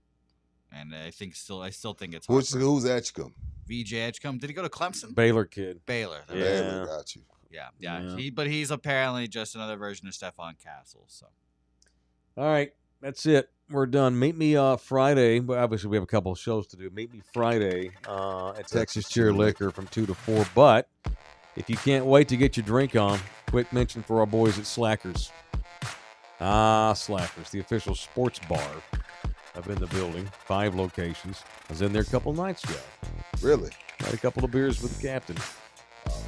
and I still think it's Harper. Who's Edgecombe? VJ Edgecombe. Did he go to Clemson? Baylor kid. Baylor. Yeah. Baylor, got you. Yeah. But he's apparently just another version of Stephon Castle. So. All right, that's it. We're done. Meet me Friday. Well, obviously, we have a couple of shows to do. Meet me Friday at Texas Cheer Liquor from 2 to 4. But if you can't wait to get your drink on, quick mention for our boys at Slackers. Slackers, the official sports bar up in the building. 5 locations. I was in there a couple nights ago. Really? Had a couple of beers with the captain.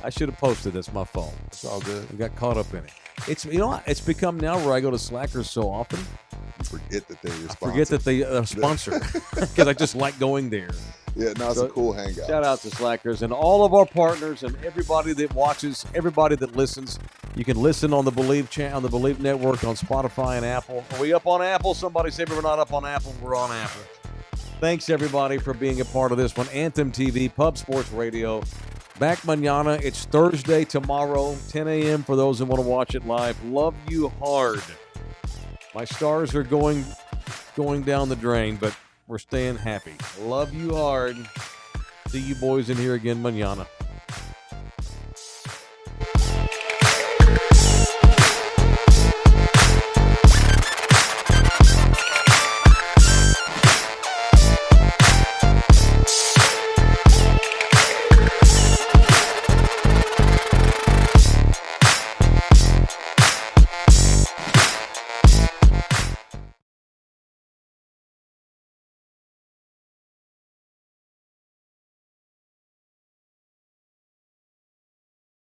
I should have posted. That's my fault. It's all good. I got caught up in it. It's it's become now where I go to Slackers so often. You forget that they're your sponsor. Forget that they are a sponsor because I just like going there. Yeah, no, it's a cool hangout. Shout out to Slackers and all of our partners and everybody that watches, everybody that listens. You can listen on the Believe channel, on the Believe Network, on Spotify and Apple. Are we up on Apple? Somebody say we're not up on Apple. We're on Apple. Thanks everybody for being a part of this one. Anthem TV, Pub Sports Radio. Back mañana. It's Thursday tomorrow, 10 a.m. for those that want to watch it live. Love you hard. My stars are going down the drain, but we're staying happy. Love you hard. See you boys in here again mañana.